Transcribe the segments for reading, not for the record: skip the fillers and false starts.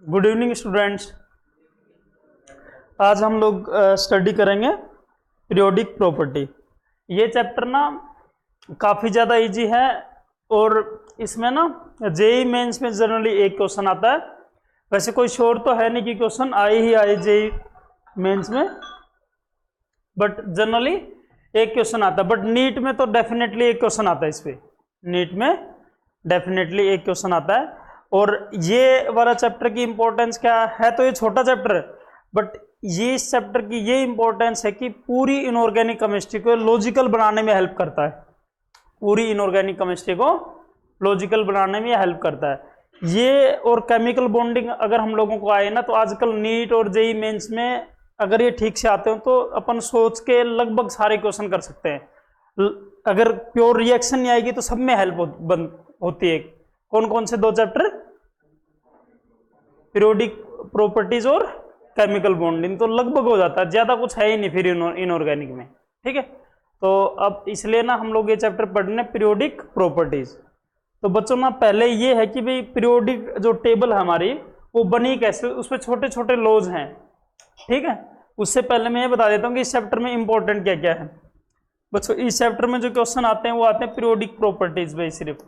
Good evening students. आज हम लोग स्टडी करेंगे पीरियोडिक प्रॉपर्टी। ये चैप्टर ना काफ़ी ज़्यादा इजी है और इसमें ना जेई मेंस में जनरली एक क्वेश्चन आता है। वैसे कोई श्योर तो है नहीं कि क्वेश्चन आए ही आए जेई मेंस में, बट जनरली एक क्वेश्चन आता है। बट नीट में तो डेफिनेटली एक क्वेश्चन आता है। इस पे नीट में डेफिनेटली एक क्वेश्चन आता है। और ये वाला चैप्टर की इंपॉर्टेंस क्या है, तो ये छोटा चैप्टर है, बट ये इस चैप्टर की ये इंपॉर्टेंस है कि पूरी इनऑर्गेनिक केमिस्ट्री को लॉजिकल बनाने में हेल्प करता है। पूरी इनऑर्गेनिक केमिस्ट्री को लॉजिकल बनाने में हेल्प करता है ये। और केमिकल बॉन्डिंग अगर हम लोगों को आए ना, तो आजकल नीट और जेई मेंस में अगर ये ठीक से आते हो तो अपन सोच के लगभग सारे क्वेश्चन कर सकते हैं। अगर प्योर रिएक्शन नहीं आएगी तो सब में हेल्प होती है। कौन कौन से दो चैप्टर? पीरियोडिक प्रॉपर्टीज और केमिकल बॉन्डिंग, तो लगभग हो जाता है, ज्यादा कुछ है ही नहीं फिर इनऑर्गेनिक में। ठीक है, तो अब इसलिए ना हम लोग ये चैप्टर पढ़ने पीरियोडिक प्रॉपर्टीज। तो बच्चों ना पहले ये है कि भाई पीरियोडिक जो टेबल है हमारी वो बनी कैसे, उसमें छोटे छोटे लॉज हैं। ठीक है, उससे पहले मैं ये बता देता हूँ कि इस चैप्टर में इंपॉर्टेंट क्या क्या है। बच्चों इस चैप्टर में जो क्वेश्चन आते हैं वो आते हैं पीरियोडिक प्रॉपर्टीज में, सिर्फ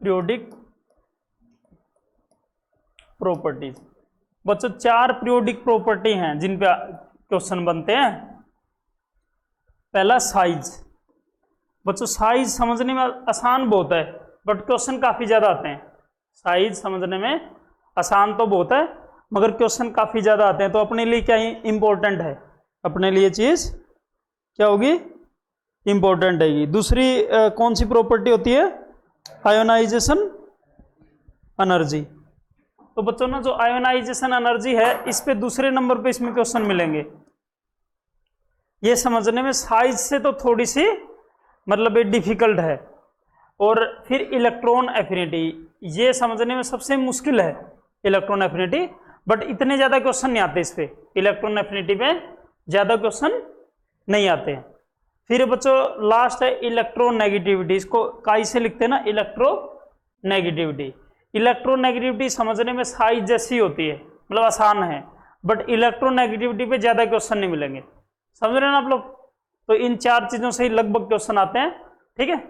पीरियोडिक प्रॉपर्टीज। बच्चों 4 पीरियोडिक प्रॉपर्टी हैं जिन पे क्वेश्चन बनते हैं। पहला साइज। बच्चों साइज समझने में आसान बहुत है, बट क्वेश्चन काफी ज्यादा आते हैं। साइज समझने में आसान तो बहुत है, मगर क्वेश्चन काफी ज्यादा आते हैं। तो अपने लिए क्या इंपॉर्टेंट है, अपने लिए चीज क्या होगी, इंपॉर्टेंट है। दूसरी कौन सी प्रॉपर्टी होती है? Ionization energy. तो बच्चों ना जो आयोनाइजेशन एनर्जी है, इस पे दूसरे नंबर पे इसमें क्वेश्चन मिलेंगे। ये समझने में साइज से तो थोड़ी सी मतलब ये डिफिकल्ट है। और फिर इलेक्ट्रॉन एफिनिटी, ये समझने में सबसे मुश्किल है इलेक्ट्रॉन एफिनिटी, बट इतने ज्यादा क्वेश्चन नहीं आते इस पे। इलेक्ट्रॉन एफिनिटी पे ज्यादा क्वेश्चन नहीं आते हैं। फिर बच्चों लास्ट है इलेक्ट्रोनेगेटिविटी। इसको काई से लिखते हैं ना, इलेक्ट्रोनेगेटिविटी। इलेक्ट्रोनेगेटिविटी समझने में साइज जैसी होती है, मतलब आसान है, बट इलेक्ट्रोनेगेटिविटी पे ज्यादा क्वेश्चन नहीं मिलेंगे। समझ रहे हैं ना आप लोग? तो इन 4 चीजों से ही लगभग क्वेश्चन आते हैं। ठीक है,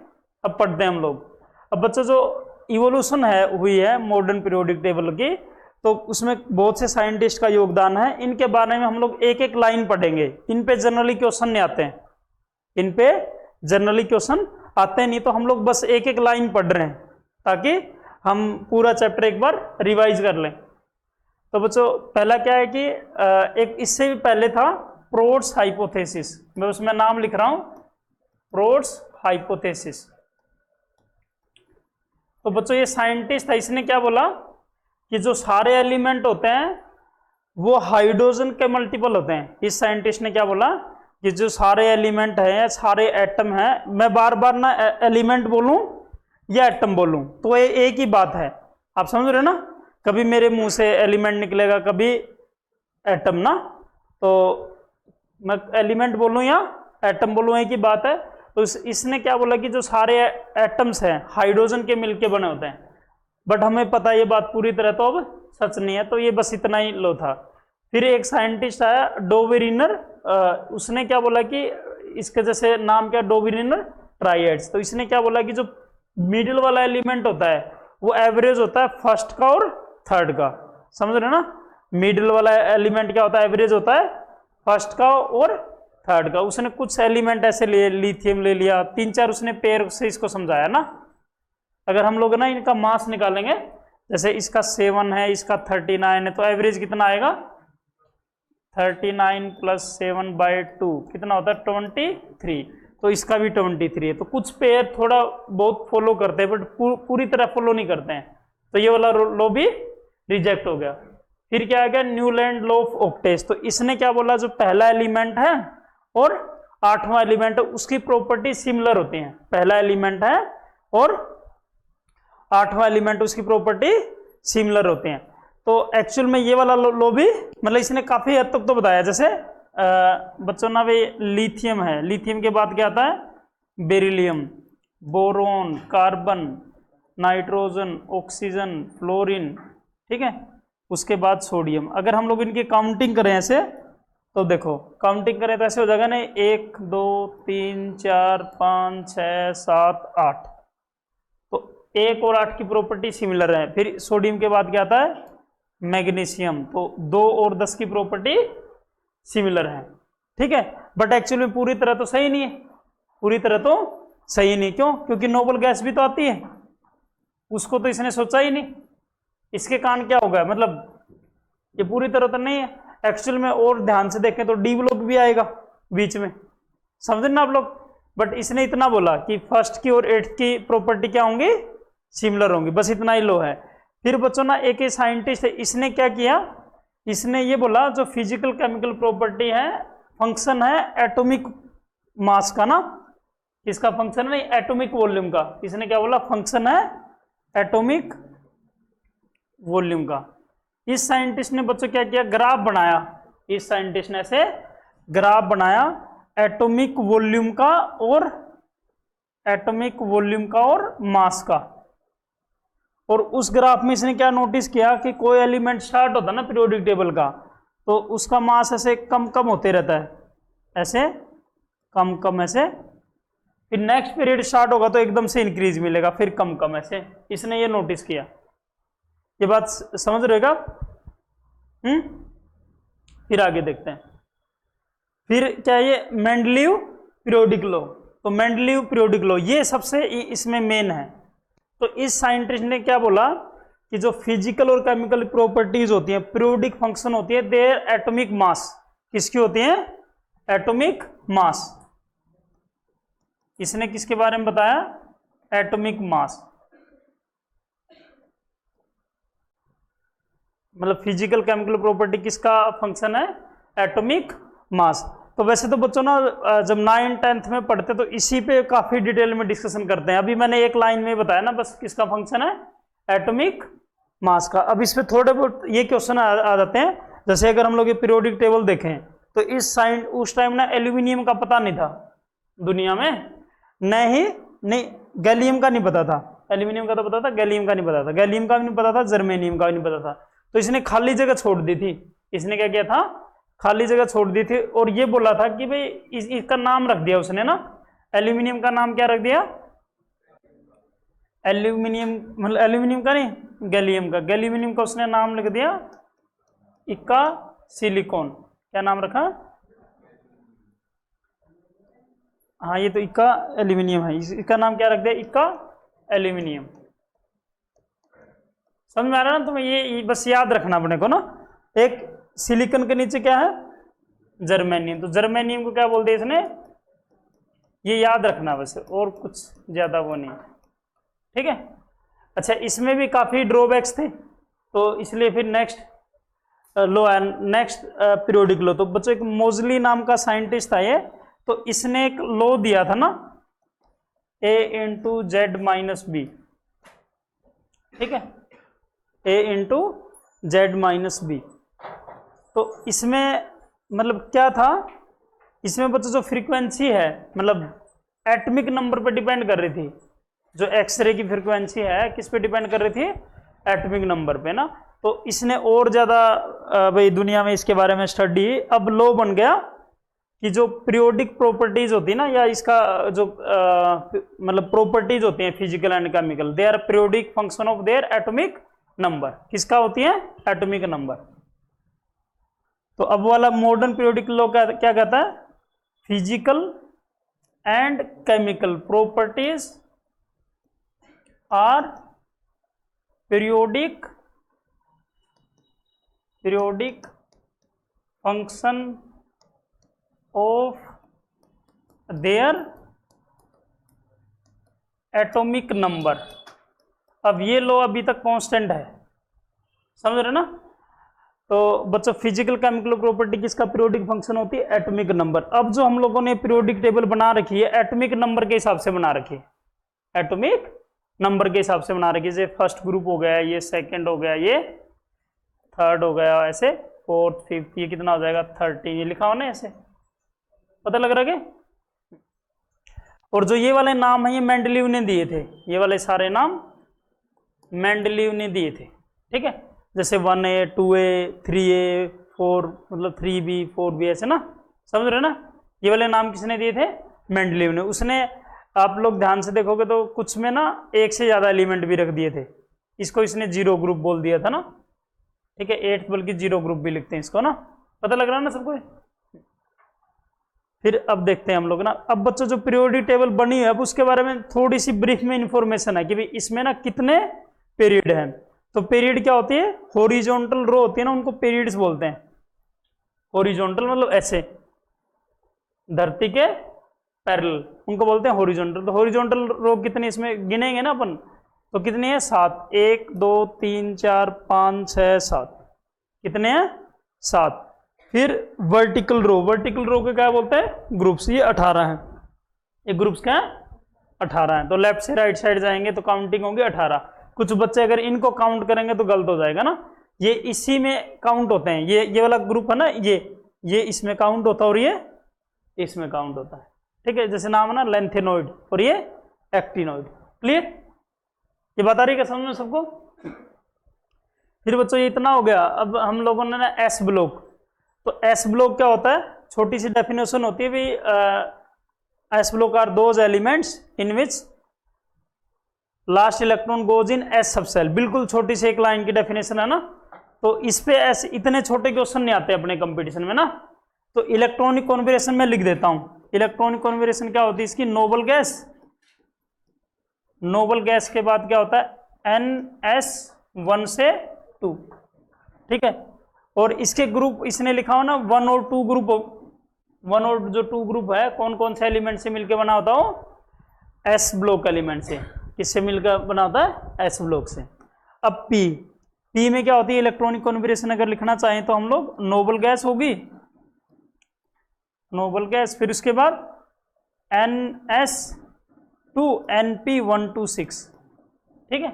अब पढ़ते हैं हम लोग। अब बच्चों जो इवोल्यूशन है हुई है मॉडर्न पीरियोडिक टेबल की, तो उसमें बहुत से साइंटिस्ट का योगदान है। इनके बारे में हम लोग एक एक लाइन पढ़ेंगे। इन पे जनरली क्वेश्चन नहीं आते हैं, इन पे जनरली क्वेश्चन आते नहीं, तो हम लोग बस एक एक लाइन पढ़ रहे हैं ताकि हम पूरा चैप्टर एक बार रिवाइज कर लें। तो बच्चों पहला क्या है कि एक इससे भी पहले था प्रोट्स हाइपोथेसिस। मैं उसमें नाम लिख रहा हूं, प्रोट्स हाइपोथेसिस। तो बच्चों ये साइंटिस्ट था, इसने क्या बोला कि जो सारे एलिमेंट होते हैं वो हाइड्रोजन के मल्टीपल होते हैं। इस साइंटिस्ट ने क्या बोला कि जो सारे एलिमेंट हैं, सारे एटम हैं, मैं बार बार ना एलिमेंट बोलूं या एटम बोलूं तो ये एक ही बात है। आप समझ रहे हो ना? कभी मेरे मुंह से एलिमेंट निकलेगा, कभी एटम ना, तो मैं एलिमेंट बोलूं या एटम बोलूं एक ही बात है। तो इसने क्या बोला कि जो सारे एटम्स हैं हाइड्रोजन के मिलके बने होते हैं, बट हमें पता है ये बात पूरी तरह तो अब सच नहीं है। तो ये बस इतना ही लो था। फिर एक साइंटिस्ट आया डोवेरिनर, उसने क्या बोला कि इसके जैसे नाम क्या, डोवेरिनर ट्राइएड्स। तो इसने क्या बोला कि जो मिडिल वाला एलिमेंट होता है वो एवरेज होता है फर्स्ट का और थर्ड का। समझ रहे हो ना? मिडिल वाला एलिमेंट क्या होता है, एवरेज होता है फर्स्ट का और थर्ड का। उसने कुछ एलिमेंट ऐसे लिए, लिथियम ले लिया, 3-4 उसने पेयर से इसको समझाया ना। अगर हम लोग ना इनका मास निकालेंगे, जैसे इसका 7 है, इसका 39 है, तो एवरेज कितना आएगा? 39 + 7/2 कितना होता है? 23। तो इसका भी 23 है। तो कुछ पेयर थोड़ा बहुत फॉलो करते हैं, बट पूरी तरह फॉलो नहीं करते हैं। तो ये वाला लॉ भी रिजेक्ट हो गया। फिर क्या आ गया? Newland law of octets. तो इसने क्या बोला, जो पहला एलिमेंट है और 8वां एलिमेंट है उसकी प्रॉपर्टी सिमिलर होती है। पहला एलिमेंट है और 8वां एलिमेंट उसकी प्रॉपर्टी सिमिलर होती है। तो एक्चुअल में ये वाला लॉ भी मतलब इसने काफी हद तक तो बताया। जैसे बच्चों ना वे लिथियम है, लिथियम के बाद क्या आता है? Beryllium, boron, carbon, nitrogen, oxygen, fluorine, ठीक है। उसके बाद सोडियम। अगर हम लोग इनकी काउंटिंग करें ऐसे, तो देखो काउंटिंग करें तो ऐसे हो जाएगा ना, 1 2 3 4 5 6 7 8। तो 1 और 8 की प्रॉपर्टी सिमिलर है। फिर सोडियम के बाद क्या आता है, मैग्नीशियम। तो 2 और 10 की प्रॉपर्टी सिमिलर है, ठीक है। बट एक्चुअली में पूरी तरह तो सही नहीं है, पूरी तरह तो सही नहीं। क्यों? क्योंकि नोबल गैस भी तो आती है, उसको तो इसने सोचा ही नहीं। इसके कारण क्या होगा, मतलब ये पूरी तरह तो नहीं है एक्चुअल में। और ध्यान से देखें तो डी ब्लॉक भी आएगा बीच में, समझे ना आप लोग। बट इसने इतना बोला कि फर्स्ट की और 8th की प्रॉपर्टी क्या होंगी, सिमिलर होंगी, बस इतना ही लो है। फिर बच्चों ना एक साइंटिस्ट है, इसने क्या किया, इसने ये बोला जो फिजिकल केमिकल प्रॉपर्टी है, फंक्शन है एटॉमिक मास का ना, किसका फंक्शन है, नहीं एटॉमिक वॉल्यूम का। इसने क्या बोला, फंक्शन है एटॉमिक वॉल्यूम का। इस साइंटिस्ट ने बच्चों क्या किया, ग्राफ बनाया। इस साइंटिस्ट ने ऐसे ग्राफ बनाया एटॉमिक वॉल्यूम का और मास का। और उस ग्राफ में इसने क्या नोटिस किया कि कोई एलिमेंट स्टार्ट होता है ना पीरियोडिक टेबल का, तो उसका मास ऐसे कम कम होते रहता है, ऐसे कम कम ऐसे। फिर नेक्स्ट पीरियड स्टार्ट होगा तो एकदम से इंक्रीज मिलेगा, फिर कम कम ऐसे। इसने ये नोटिस किया। ये बात समझ रहे हो आप? फिर आगे देखते हैं। फिर क्या ये मेंडलीव पीरियोडिक लॉ। तो मेंडलीव पीरियोडिक लॉ ये सबसे इसमें मेन है। तो इस साइंटिस्ट ने क्या बोला कि जो फिजिकल और केमिकल प्रॉपर्टीज होती हैं, पीरियोडिक फंक्शन होती है, देयर एटॉमिक मास, किसकी होती है, एटॉमिक मास। इसने किसके बारे में बताया, एटॉमिक मास। मतलब फिजिकल केमिकल प्रॉपर्टी किसका फंक्शन है, एटॉमिक मास। तो वैसे तो बच्चों ना जब 9th 10th में पढ़ते तो इसी पे काफी डिटेल में डिस्कशन करते हैं। अभी मैंने एक लाइन में बताया ना बस, किसका फंक्शन है, एटॉमिक मास का। अब इस पे थोड़े बहुत ये क्वेश्चन आ जाते हैं। जैसे अगर हम लोग ये पीरियोडिक टेबल देखें तो उस टाइम ना एल्यूमिनियम का पता नहीं था दुनिया में, नहीं गैलियम का नहीं पता था। एल्यूमिनियम का तो पता था, गैलियम का नहीं पता था। गैलियम का भी नहीं पता था, जर्मेनियम का भी नहीं पता था। तो इसने खाली जगह छोड़ दी थी। इसने क्या किया था, खाली जगह छोड़ दी थी और ये बोला था कि भाई इसका नाम रख दिया उसने ना, एल्यूमिनियम का नाम क्या रख दिया, एल्यूमिनियम, मतलब एल्यूमिनियम का नहीं, गैलियम का। गैल्यूमिनियम का उसने नाम लिख दिया इक्का सिलिकॉन। क्या नाम रखा, हाँ ये तो इक्का एल्यूमिनियम है, इसका नाम क्या रख दिया, इक्का एल्यूमिनियम। समझ में आ रहा है ना तुम्हें? ये बस याद रखना अपने को ना। एक सिलिकॉन के नीचे क्या है, जर्मेनियम। तो जर्मेनियम को क्या बोलते हैं इसने, ये याद रखना बस, और कुछ ज्यादा वो नहीं, ठीक है। अच्छा, इसमें भी काफी ड्रॉबैक्स थे, तो इसलिए फिर नेक्स्ट लो है, नेक्स्ट पीरियोडिक लो। तो बच्चों एक मोजली नाम का साइंटिस्ट था ये, तो इसने एक लॉ दिया था ना, A into Z minus B, ठीक है, A into Z minus B. तो इसमें मतलब क्या था, इसमें बच्चों जो फ्रीक्वेंसी है, मतलब एटॉमिक नंबर पे डिपेंड कर रही थी। जो एक्सरे की फ्रीक्वेंसी है किस पे डिपेंड कर रही थी, एटॉमिक नंबर पे ना। तो इसने और ज्यादा भाई दुनिया में इसके बारे में स्टडी, अब लॉ बन गया कि जो पीरियोडिक प्रॉपर्टीज होती है ना, या इसका जो मतलब प्रॉपर्टीज होती हैं physical and chemical, they are periodic function of their atomic number. किसका होती है, एटॉमिक नंबर। तो अब वाला मॉडर्न पीरियोडिक लॉ क्या कहता है, physical and chemical properties are periodic function of their atomic number. अब ये लो अभी तक कांस्टेंट है, समझ रहे ना। तो बच्चों फिजिकल केमिकल प्रॉपर्टी किसका पीरियोडिक फंक्शन होती है, एटॉमिक नंबर। अब जो हम लोगों ने पीरियोडिक टेबल बना रखी है एटॉमिक नंबर के हिसाब से बना रखी है, एटॉमिक नंबर के हिसाब से बना रखी है। जैसे फर्स्ट ग्रुप हो गया, ये सेकंड हो गया, ये थर्ड हो गया, ऐसे फोर्थ फिफ्थ, ये कितना हो जाएगा 13, ये लिखा हो ना, ऐसे पता लग रहा है क्या। और जो ये वाले नाम है ये मेंडलीव ने दिए थे, ये वाले सारे नाम मेंडलीव ने दिए थे, ठीक है, जैसे 1A 2A 3A 4 मतलब 3B 4B ऐसे ना, समझ रहे ना। ये वाले नाम किसने दिए थे? मेंडलीव ने। उसने, आप लोग ध्यान से देखोगे तो कुछ में ना एक से ज्यादा एलिमेंट भी रख दिए थे, इसको इसने जीरो ग्रुप बोल दिया था ना, ठीक है, 8 बल्कि जीरो ग्रुप भी लिखते हैं इसको ना, पता लग रहा है ना सबको। फिर अब देखते हैं हम लोग ना, अब बच्चों जो पीरियोडिक टेबल बनी है अब उसके बारे में थोड़ी सी ब्रीफ में इंफॉर्मेशन है कि भाई इसमें ना कितने पीरियड हैं। तो पीरियड क्या होती है? हॉरिजॉन्टल रो होती है ना, उनको पीरियड्स बोलते हैं। हॉरिजॉन्टल मतलब ऐसे धरती के पैरेलल, उनको बोलते हैं हॉरिजॉन्टल। तो हॉरिजॉन्टल रो कितनी इसमें गिनेंगे ना अपन, तो कितनी है? 7, 1 2 3 4 5 6 7, कितने हैं? 7। फिर वर्टिकल रो के क्या बोलते हैं? ग्रुप्स। ये 18 हैं, ये ग्रुप्स क्या है? 18 हैं। तो लेफ्ट से राइट साइड जाएंगे तो काउंटिंग होगी 18। कुछ बच्चे अगर इनको काउंट करेंगे तो गलत हो जाएगा ना, ये इसी में काउंट होते हैं, ये वाला ग्रुप है ना, ये इसमें काउंट होता है और ये इसमें काउंट होता है, ठीक है। जैसे नाम है ना लेंथेनोइड और ये एक्टिनोइड। क्लियर? ये बता रही है समझ में सबको? फिर बच्चों ये इतना हो गया। अब हम लोगों ने ना एस ब्लॉक, तो एस ब्लॉक क्या होता है? छोटी सी डेफिनेशन होती है भाई, S block are those elements in which last electron goes in S subshell. बिल्कुल छोटी सी एक लाइन की डेफिनेशन है ना, तो इस पे ऐसे इतने छोटे क्वेश्चन नहीं आते अपने कंपटीशन में ना। तो इलेक्ट्रॉनिक कॉन्फिगरेशन में लिख देता हूं। इलेक्ट्रॉनिक कॉन्फिगरेशन क्या होती है इसकी? नोबल गैस, नोबल गैस के बाद क्या होता है? NS1 से 2, ठीक है। और इसके ग्रुप इसने लिखा हो ना 1 और 2 ग्रुप, 1 और जो 2 ग्रुप है कौन कौन से एलिमेंट से मिलकर बना होता हो? एस ब्लॉक एलिमेंट से। किससे मिलकर बना होता है? एस ब्लॉक से। अब पी में क्या होती है? इलेक्ट्रॉनिक कॉन्फिगरेशन अगर लिखना चाहें तो हम लोग नोबल गैस होगी, नोबल गैस, फिर उसके बाद NS2 NP126, ठीक है।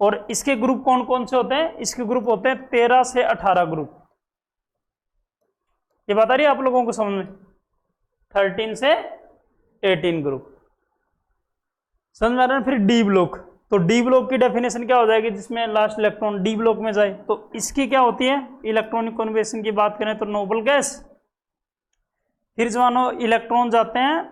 और इसके ग्रुप कौन कौन से होते हैं? इसके ग्रुप होते हैं 13 से 18 ग्रुप। ये बता रही है आप लोगों को समझ में? 13 से 18 ग्रुप, समझ में आ रहा है? फिर डी ब्लॉक, तो डी ब्लॉक की डेफिनेशन क्या हो जाएगी? जिसमें लास्ट इलेक्ट्रॉन डी ब्लॉक में जाए, तो इसकी क्या होती है? इलेक्ट्रॉनिक कॉन्फिगरेशन की बात करें तो नोबल गैस। फिर जवानों इलेक्ट्रॉन जाते हैं,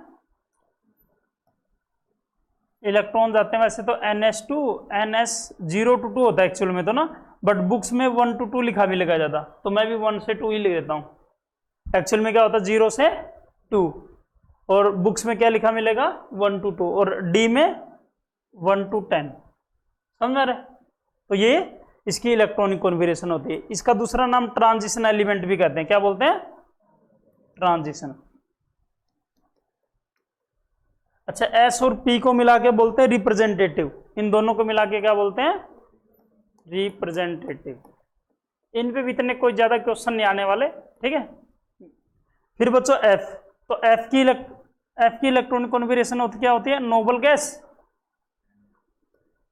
इलेक्ट्रॉन जाते हैं वैसे तो NS2 NS0 to 2 होता है एक्चुअल में तो ना, बट बुक्स में 1 to 2 लिखा भी लगा जाता, तो मैं भी 1 से 2 ही लिख देता हूं। एक्चुअल में क्या होता है? 0 से 2, और बुक्स में क्या लिखा मिलेगा? 1 to 2, और डी में 1 to 10, समझ में आ रहा है? तो ये इसकी इलेक्ट्रॉनिक कॉन्फिगरेशन होती है। इसका दूसरा नाम ट्रांजिशन एलिमेंट भी कहते हैं। क्या बोलते हैं? ट्रांजिशन। अच्छा, एस और पी को मिला के बोलते हैं रिप्रेजेंटेटिव। इन दोनों को मिला के क्या बोलते हैं? रिप्रेजेंटेटिव। इन पे भी इतने कोई ज्यादा क्वेश्चन नहीं आने वाले, ठीक है। फिर बच्चों एफ, तो एफ की इलेक्ट्रॉनिक कॉन्फिगरेशन होती क्या होती है? Noble gas.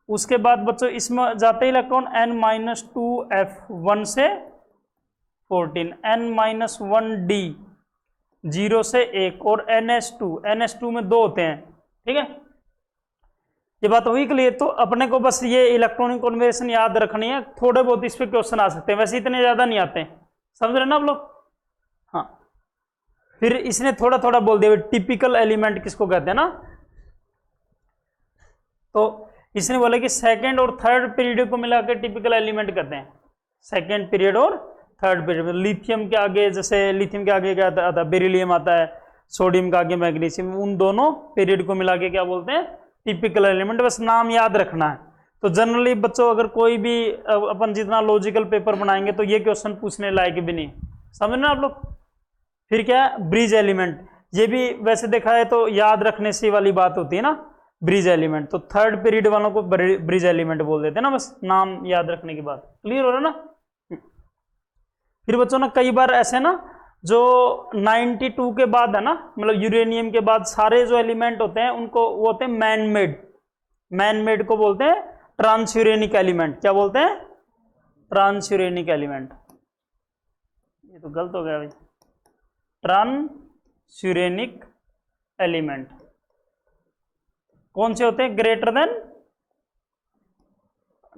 उसके बाद बच्चों इसमें जाते ही इलेक्ट्रॉन N-2F 1 से 14, N-1D 0 से 1, और NS2 में 2 होते हैं, ठीक है। ये बात हुई क्लियर? तो अपने को बस ये इलेक्ट्रॉनिक कॉन्फिगरेशन याद रखनी है, थोड़े बहुत इस पे क्वेश्चन आ सकते हैं, वैसे इतने ज्यादा नहीं आते हैं, समझ रहे ना आप लोग? हाँ। फिर इसने थोड़ा थोड़ा बोल दिया टिपिकल एलिमेंट किसको कहते हैं ना, तो इसने बोला कि सेकेंड और थर्ड पीरियड को मिलाकर टिपिकल एलिमेंट कहते हैं। सेकेंड पीरियड और थर्ड पीरियड में लिथियम के आगे, जैसे लिथियम के आगे क्या आता है? बेरिलियम आता है, सोडियम के आगे मैग्नीशियम, उन दोनों पीरियड को मिला के क्या बोलते हैं? Typical element. बस नाम याद रखना है। तो जनरली बच्चों अगर कोई भी अपन जितना लॉजिकल पेपर बनाएंगे तो ये क्वेश्चन पूछने लायक भी नहीं, समझना आप लोग। फिर क्या है? Bridge element. ये भी वैसे देखा है तो याद रखने से वाली बात होती है ना, ब्रिज एलिमेंट। तो थर्ड पीरियड वालों को ब्रिज एलिमेंट बोल देते हैं ना, बस नाम याद रखने की बात। क्लियर हो रहा ना? फिर बच्चों ना कई बार ऐसे ना जो 92 के बाद है ना, मतलब यूरेनियम के बाद सारे जो एलिमेंट होते हैं उनको वो होते हैं मैन मेड। मैन मेड को बोलते हैं ट्रांसयूरेनिक एलिमेंट। क्या बोलते हैं? ट्रांसयूरेनिक एलिमेंट। ये तो गलत हो गया भाई। ट्रांसयूरेनिक एलिमेंट कौन से होते हैं? ग्रेटर देन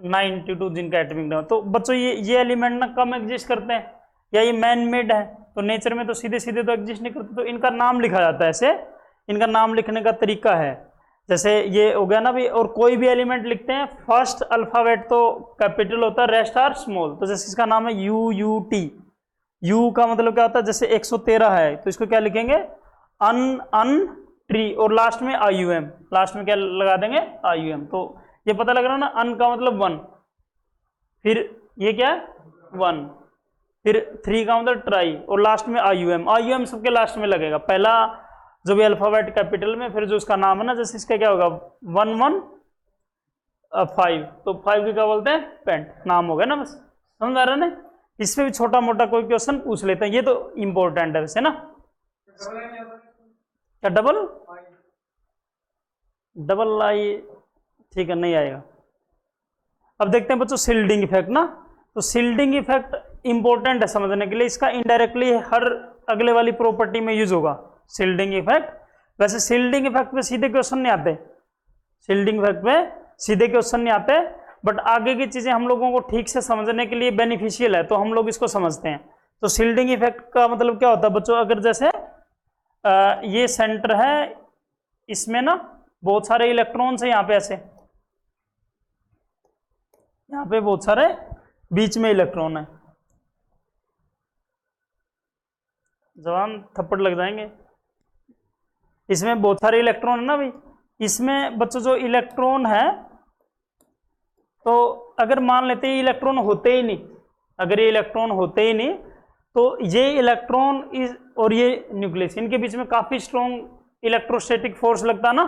92 जिनका एटॉमिक नंबर। तो बच्चों ये एलिमेंट ना कम एग्जिस्ट करते हैं या ये मैन मेड है, तो नेचर में तो सीधे सीधे तो एग्जिस्ट नहीं करते, तो इनका नाम लिखा जाता है ऐसे। इनका नाम लिखने का तरीका है, जैसे ये हो गया ना भी, और कोई भी एलिमेंट लिखते हैं फर्स्ट अल्फाबेट तो कैपिटल होता है, रेस्ट आर स्मॉल। तो जैसे इसका नाम है UUT, यू का मतलब क्या होता है, जैसे 113 है तो इसको क्या लिखेंगे अन ट्री, और लास्ट में IUM, लास्ट में क्या लगा देंगे IUM। तो ये पता लग रहा है ना, अन का मतलब 1, फिर ये क्या है 1, फिर 3 का मतलब ट्राई, और लास्ट में IUM सबके लास्ट में लगेगा। पहला जो भी अल्फाबेट कैपिटल में, फिर जो उसका नाम है ना, जैसे इसका क्या होगा 115, तो 5 की क्या बोलते हैं पेंट, नाम हो गया ना, बस समझ आ रहा है ना। इसमें भी छोटा मोटा कोई क्वेश्चन पूछ लेते हैं, ये तो इंपॉर्टेंट है वैसे ना। क्या डबल आई ठीक है, नहीं आएगा। अब देखते हैं बच्चों शिल्डिंग इफेक्ट ना, तो शिल्डिंग इफेक्ट इंपॉर्टेंट है समझने के लिए, इसका इनडायरेक्टली हर अगले वाली प्रॉपर्टी में यूज होगा शिल्डिंग इफेक्ट। वैसे शिल्डिंग इफेक्ट पे सीधे क्वेश्चन नहीं आते, शिल्डिंग इफेक्ट पे सीधे क्वेश्चन नहीं आते, बट आगे की चीजें हम लोगों को ठीक से समझने के लिए बेनिफिशियल है, तो हम लोग इसको समझते हैं। तो शिल्डिंग इफेक्ट का मतलब क्या होता है बच्चों, अगर जैसे ये सेंटर है, इसमें ना बहुत सारे इलेक्ट्रॉन्स है, यहाँ पे ऐसे, यहाँ पे बहुत सारे बीच में इलेक्ट्रॉन है, जवान थप्पड़ लग जाएंगे। इसमें बहुत सारे इलेक्ट्रॉन है ना भाई, इसमें बच्चों जो इलेक्ट्रॉन है, तो अगर मान लेते हैं इलेक्ट्रॉन होते ही नहीं, अगर ये इलेक्ट्रॉन होते ही नहीं, तो ये इलेक्ट्रॉन इस और ये न्यूक्लियस, इनके बीच में काफी स्ट्रॉन्ग इलेक्ट्रोस्टैटिक फोर्स लगता ना।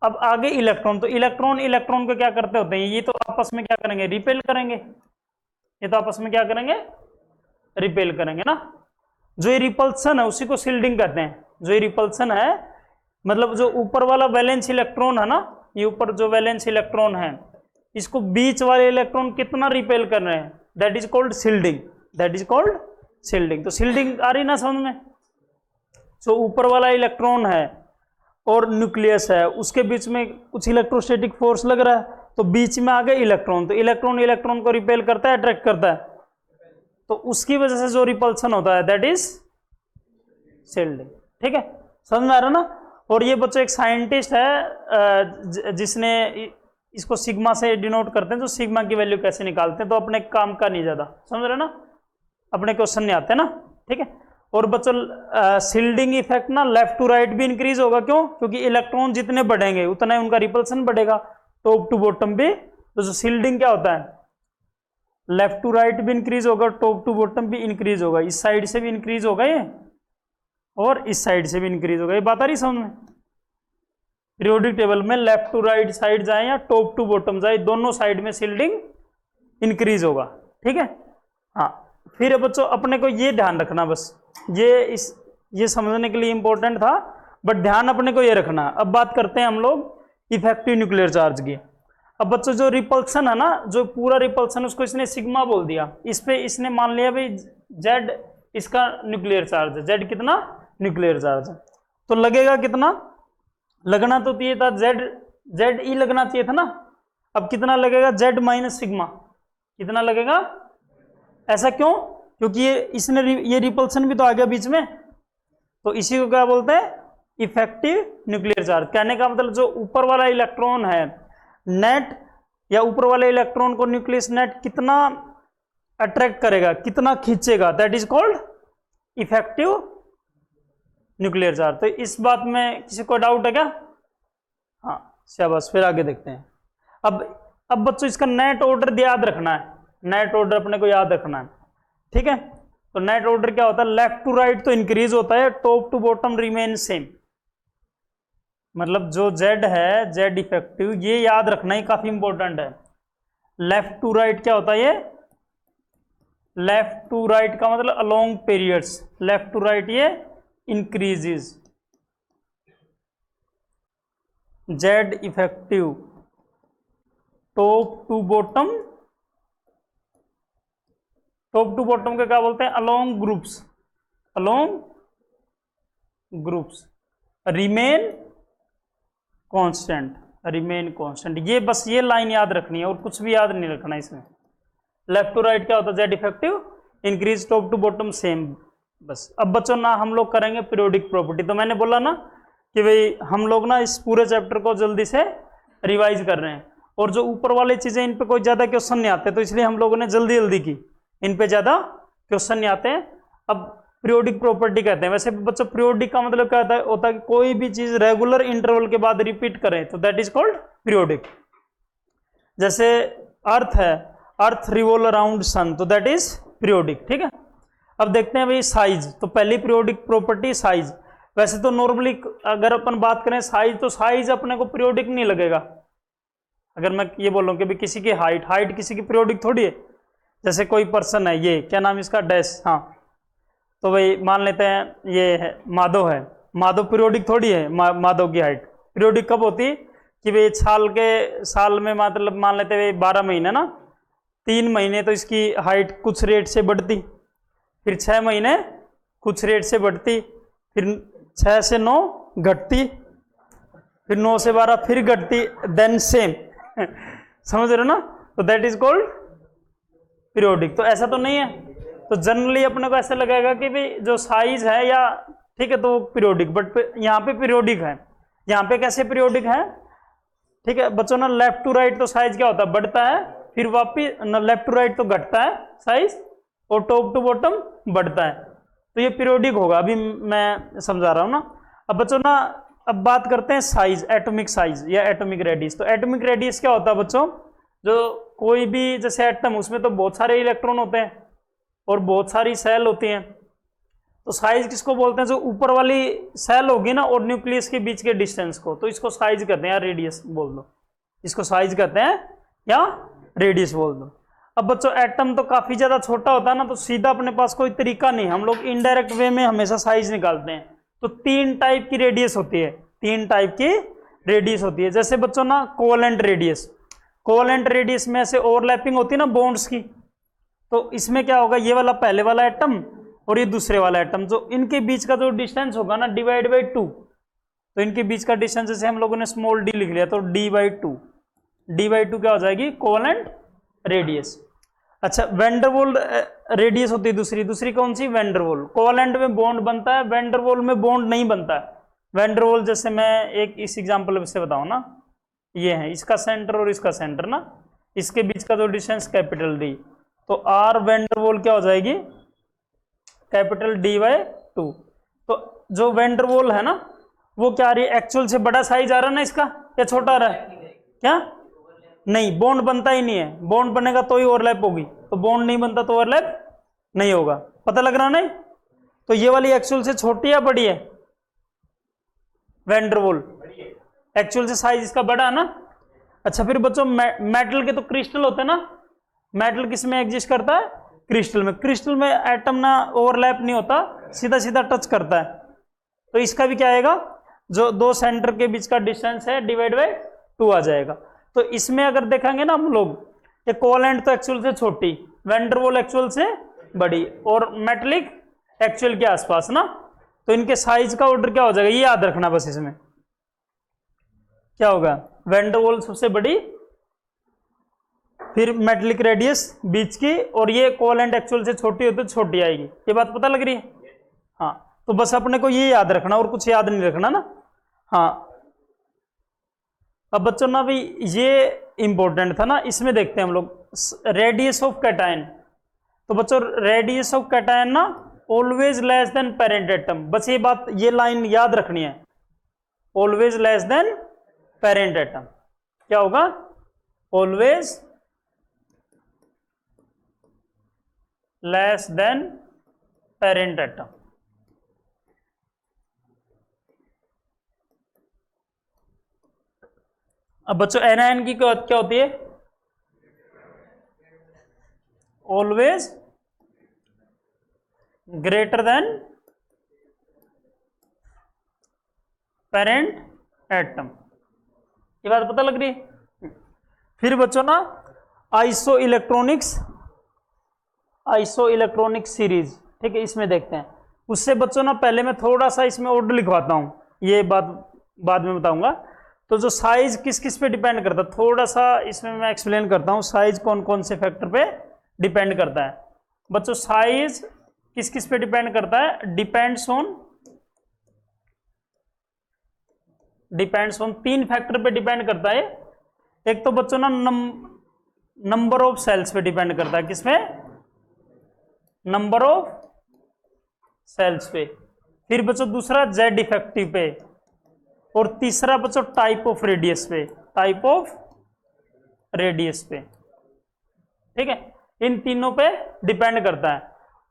अब आगे इलेक्ट्रॉन, तो इलेक्ट्रॉन को क्या करते होते हैं, ये तो आपस में क्या करेंगे रिपेल करेंगे, ये तो आपस में क्या करेंगे रिपेल करेंगे ना। जो ये रिपल्सन है उसी को शिल्डिंग कहते हैं। जो ये रिपल्सन है मतलब जो ऊपर वाला वैलेंस इलेक्ट्रॉन है ना, ये ऊपर जो वैलेंस इलेक्ट्रॉन है, इसको बीच वाले इलेक्ट्रॉन कितना रिपेल कर रहे हैं, that is called shielding, that is called shielding. तो शिल्डिंग आ रही ना समझ में। जो ऊपर वाला इलेक्ट्रॉन है और न्यूक्लियस है, उसके बीच में कुछ इलेक्ट्रोस्टैटिक फोर्स लग रहा है, तो बीच में आ गए इलेक्ट्रॉन, तो इलेक्ट्रॉन को रिपेल करता है, अट्रैक्ट करता है, तो उसकी वजह से जो रिपल्सन होता है दैट इज शिल्डिंग। ठीक है, समझ में आ रहा ना। और ये बच्चों एक साइंटिस्ट है जिसने इसको सिग्मा से डिनोट करते हैं, जो सिग्मा की वैल्यू कैसे निकालते हैं, तो अपने काम का नहीं ज्यादा, समझ रहे ना, अपने क्वेश्चन नहीं आते ना। ठीक है, और बच्चों शिल्डिंग इफेक्ट ना लेफ्ट टू राइट भी इंक्रीज होगा, क्यों, क्योंकि इलेक्ट्रॉन जितने बढ़ेंगे उतना उनका रिपल्सन बढ़ेगा, टॉप टू बॉटम भी। तो जो शिल्डिंग क्या होता है, लेफ्ट टू राइट भी इंक्रीज होगा, टॉप टू बॉटम भी इंक्रीज होगा, इस साइड से भी इंक्रीज होगा ये, और इस साइड से भी इंक्रीज होगा। ये बात आ रही समझ में। पीरियोडिक टेबल में लेफ्ट टू राइट साइड जाए या टॉप टू बॉटम जाए, दोनों साइड में शिल्डिंग इंक्रीज होगा। ठीक है, हाँ। फिर बच्चों अपने को ये ध्यान रखना, बस ये समझने के लिए इंपॉर्टेंट था, बट ध्यान अपने को ये रखना। अब बात करते हैं हम लोग इफेक्टिव न्यूक्लियर चार्ज की। अब बच्चों जो रिपल्सन है ना, जो पूरा रिपल्सन, उसको इसने सिग्मा बोल दिया, इस पे इसने मान लिया भाई जेड इसका न्यूक्लियर चार्ज है, जेड कितना न्यूक्लियर चार्ज है, तो लगेगा कितना, लगना तो ये था जेड ई लगना चाहिए था ना। अब कितना लगेगा, जेड माइनस सिग्मा, कितना लगेगा, ऐसा क्यों, क्योंकि ये रिपल्सन भी तो आ गया बीच में, तो इसी को क्या बोलते हैं इफेक्टिव न्यूक्लियर चार्ज। कहने का मतलब जो ऊपर वाला इलेक्ट्रॉन है नेट, या ऊपर वाले इलेक्ट्रॉन को न्यूक्लियस नेट कितना अट्रैक्ट करेगा, कितना खींचेगा, that is called effective nuclear charge. तो इस बात में किसी को डाउट है क्या, हाँ शाबाश। फिर आगे देखते हैं। अब बच्चों इसका नेट ऑर्डर याद रखना है, नेट ऑर्डर अपने को याद रखना है। ठीक है, तो नेट ऑर्डर क्या होता है, लेफ्ट टू राइट तो इंक्रीज होता है, top to bottom remain same. मतलब जो जेड है, जेड इफेक्टिव, ये याद रखना ही काफी इंपॉर्टेंट है। लेफ्ट टू राइट क्या होता है, ये लेफ्ट टू राइट का मतलब along periods, left to right ये increases, Z effective top to bottom, top to bottom के क्या बोलते हैं along groups, along groups remain constant, remain constant, ये बस ये लाइन याद रखनी है और कुछ भी याद नहीं रखना इसमें। लेफ्ट टू राइट क्या होता है, Z effective, increase top to bottom same. बस अब बच्चों ना हम लोग करेंगे पीरियोडिक प्रॉपर्टी। तो मैंने बोला ना कि भाई हम लोग ना इस पूरे चैप्टर को जल्दी से रिवाइज कर रहे हैं, और जो ऊपर वाली चीजें इन पे कोई ज्यादा क्वेश्चन नहीं आते, तो इसलिए हम लोगों ने जल्दी जल्दी की, इन पे ज्यादा क्वेश्चन नहीं आते हैं। अब पीरियोडिक प्रॉपर्टी कहते हैं। वैसे बच्चों पीरियोडिक का मतलब क्या होता है कि कोई भी चीज रेगुलर इंटरवल के बाद रिपीट करें तो दैट इज कॉल्ड पीरियोडिक। जैसे अर्थ है, अर्थ रिवॉल्व अराउंड सन, तो दैट इज पीरियोडिक। ठीक है, अब देखते हैं भाई साइज। तो पहली पीरियोडिक प्रॉपर्टी साइज। वैसे तो नॉर्मली अगर अपन बात करें साइज, तो साइज अपने को पीरियोडिक नहीं लगेगा। अगर मैं ये बोलूं कि भाई किसी की हाइट, हाइट किसी की पीरियोडिक थोड़ी है। जैसे कोई पर्सन है, ये क्या नाम इसका, डैश, हाँ, तो भाई मान लेते हैं ये है माधव है, माधव पीरियोडिक थोड़ी है। माधव की हाइट पीरियोडिक कब होती कि भाई साल में मतलब मान लेते हैं 12 महीने ना, 3 महीने तो इसकी हाइट कुछ रेट से बढ़ती, फिर 6 महीने कुछ रेट से बढ़ती, फिर 6 से 9 घटती, फिर 9 से 12 फिर घटती, देन सेम। समझ रहे हो ना, तो दैट इज कॉल्ड पीरियोडिक। तो ऐसा तो नहीं है, तो जनरली अपने को ऐसा लगेगा कि भाई जो साइज है या ठीक है तो पीरियोडिक, बट यहाँ पे पीरियोडिक है। यहाँ पे कैसे पीरियोडिक है, ठीक है बच्चों ना, लेफ्ट टू राइट तो साइज क्या होता है, बढ़ता है, फिर वापिस लेफ्ट टू राइट तो घटता है साइज, और टॉप टू बॉटम बढ़ता है, तो ये पीरियोडिक होगा। अभी मैं समझा रहा हूँ ना। अब बच्चों ना अब बात करते हैं साइज, एटॉमिक साइज या एटॉमिक रेडियस। तो एटॉमिक रेडियस क्या होता है बच्चों, जो कोई भी जैसे एटम, उसमें तो बहुत सारे इलेक्ट्रॉन होते हैं और बहुत सारी सेल होती हैं। तो साइज किसको बोलते हैं, जो ऊपर वाली सेल होगी ना और न्यूक्लियस के बीच के डिस्टेंस को, तो इसको साइज कहते हैं या रेडियस बोल दो, इसको साइज कहते हैं या रेडियस बोल दो। अब बच्चों एटम तो काफी ज्यादा छोटा होता है ना, तो सीधा अपने पास कोई तरीका नहीं, हम लोग इनडायरेक्ट वे में हमेशा साइज निकालते हैं। तो 3 टाइप की रेडियस होती है, 3 टाइप की रेडियस होती है। जैसे बच्चों ना कोवेलेंट रेडियस, कोवेलेंट रेडियस में से ओवरलैपिंग होती है ना बॉन्ड्स की, तो इसमें क्या होगा, ये वाला पहले वाला एटम और ये दूसरे वाला एटम, जो इनके बीच का जो डिस्टेंस होगा ना डिवाइड बाई 2, तो इनके बीच का डिस्टेंस जैसे हम लोगों ने स्मॉल डी लिख लिया, तो d/2, d/2 क्या हो जाएगी, कोवेलेंट रेडियस। अच्छा, वैंडरवॉल रेडियस होती है दूसरी कौन सी, वैंडरवॉल। कोवेलेंट में बॉन्ड बनता है, वैंडरवॉल में बॉन्ड नहीं बनता है। वैंडरवॉल जैसे मैं एक इस एग्जांपल से बताऊं ना, ये है इसका सेंटर और इसका सेंटर ना, इसके बीच का जो डिस्टेंस कैपिटल डी, तो आर वैंडरवॉल क्या हो जाएगी, कैपिटल D/2। तो जो वैंडरवॉल है ना वो क्या आ रही है, एक्चुअल से बड़ा साइज आ रहा है ना इसका, या छोटा आ रहा है, क्या नहीं, बॉन्ड बनता ही नहीं है। बॉन्ड बनेगा तो ही ओवरलैप होगी, तो बॉन्ड नहीं बनता तो ओवरलैप नहीं होगा। पता लग रहा नहीं, तो ये वाली एक्चुअल से छोटी या बड़ी है, वैंडरवॉल एक्चुअल से साइज इसका बड़ा है ना। अच्छा, फिर बच्चों मेटल के तो क्रिस्टल होते हैं ना, मेटल किस में एग्जिस्ट करता है, क्रिस्टल में। क्रिस्टल में एटम ना ओवरलैप नहीं होता, सीधा सीधा टच करता है, तो इसका भी क्या आएगा, जो 2 सेंटर के बीच का डिस्टेंस है d/2 आ जाएगा। तो इसमें अगर देखेंगे ना हम लोग, ये कोवेलेंट तो एक्चुअल से छोटी, वैंडरवॉल एक्चुअल से बड़ी, और मेटलिक एक्चुअल के आसपास ना, तो इनके साइज का ऑर्डर क्या हो जाएगा, ये याद रखना बस। इसमें क्या होगा, वैंडरवॉल सबसे बड़ी, फिर मेटलिक रेडियस बीच की, और ये कोवेलेंट एक्चुअल से छोटी होती तो छोटी आएगी। ये बात पता लग रही है, हाँ। तो बस अपने को ये याद रखना और कुछ याद नहीं रखना ना, हाँ। अब बच्चों ना भी ये इंपॉर्टेंट था ना, इसमें देखते हैं हम लोग रेडियस ऑफ कैटायन। तो बच्चों रेडियस ऑफ कैटायन ना always less than parent atom, बस ये बात, ये लाइन याद रखनी है, always less than parent atom. क्या होगा, always less than parent atom. अब बच्चों एनायन की क्या होती है, always greater than parent atom. ये बात पता लग रही है। फिर बच्चों ना आइसो इलेक्ट्रॉनिक सीरीज, ठीक है, इसमें देखते हैं। उससे बच्चों ना पहले मैं थोड़ा सा इसमें ऑर्डर लिखवाता हूं, ये बात बाद में बताऊंगा। तो जो साइज किस किस पे डिपेंड करता है, थोड़ा सा इसमें मैं एक्सप्लेन करता हूं साइज कौन कौन से फैक्टर पे डिपेंड करता है। बच्चों साइज किस किस पे डिपेंड करता है, डिपेंड्स ऑन 3 फैक्टर पे डिपेंड करता है। एक तो बच्चों ना नंबर ऑफ सेल्स पे डिपेंड करता है, किसमें, नंबर ऑफ सेल्स पे। फिर बच्चों दूसरा जेड इफेक्टिव पे, और तीसरा बच्चों टाइप ऑफ रेडियस पे, टाइप ऑफ रेडियस पे। ठीक है, इन तीनों पे डिपेंड करता है।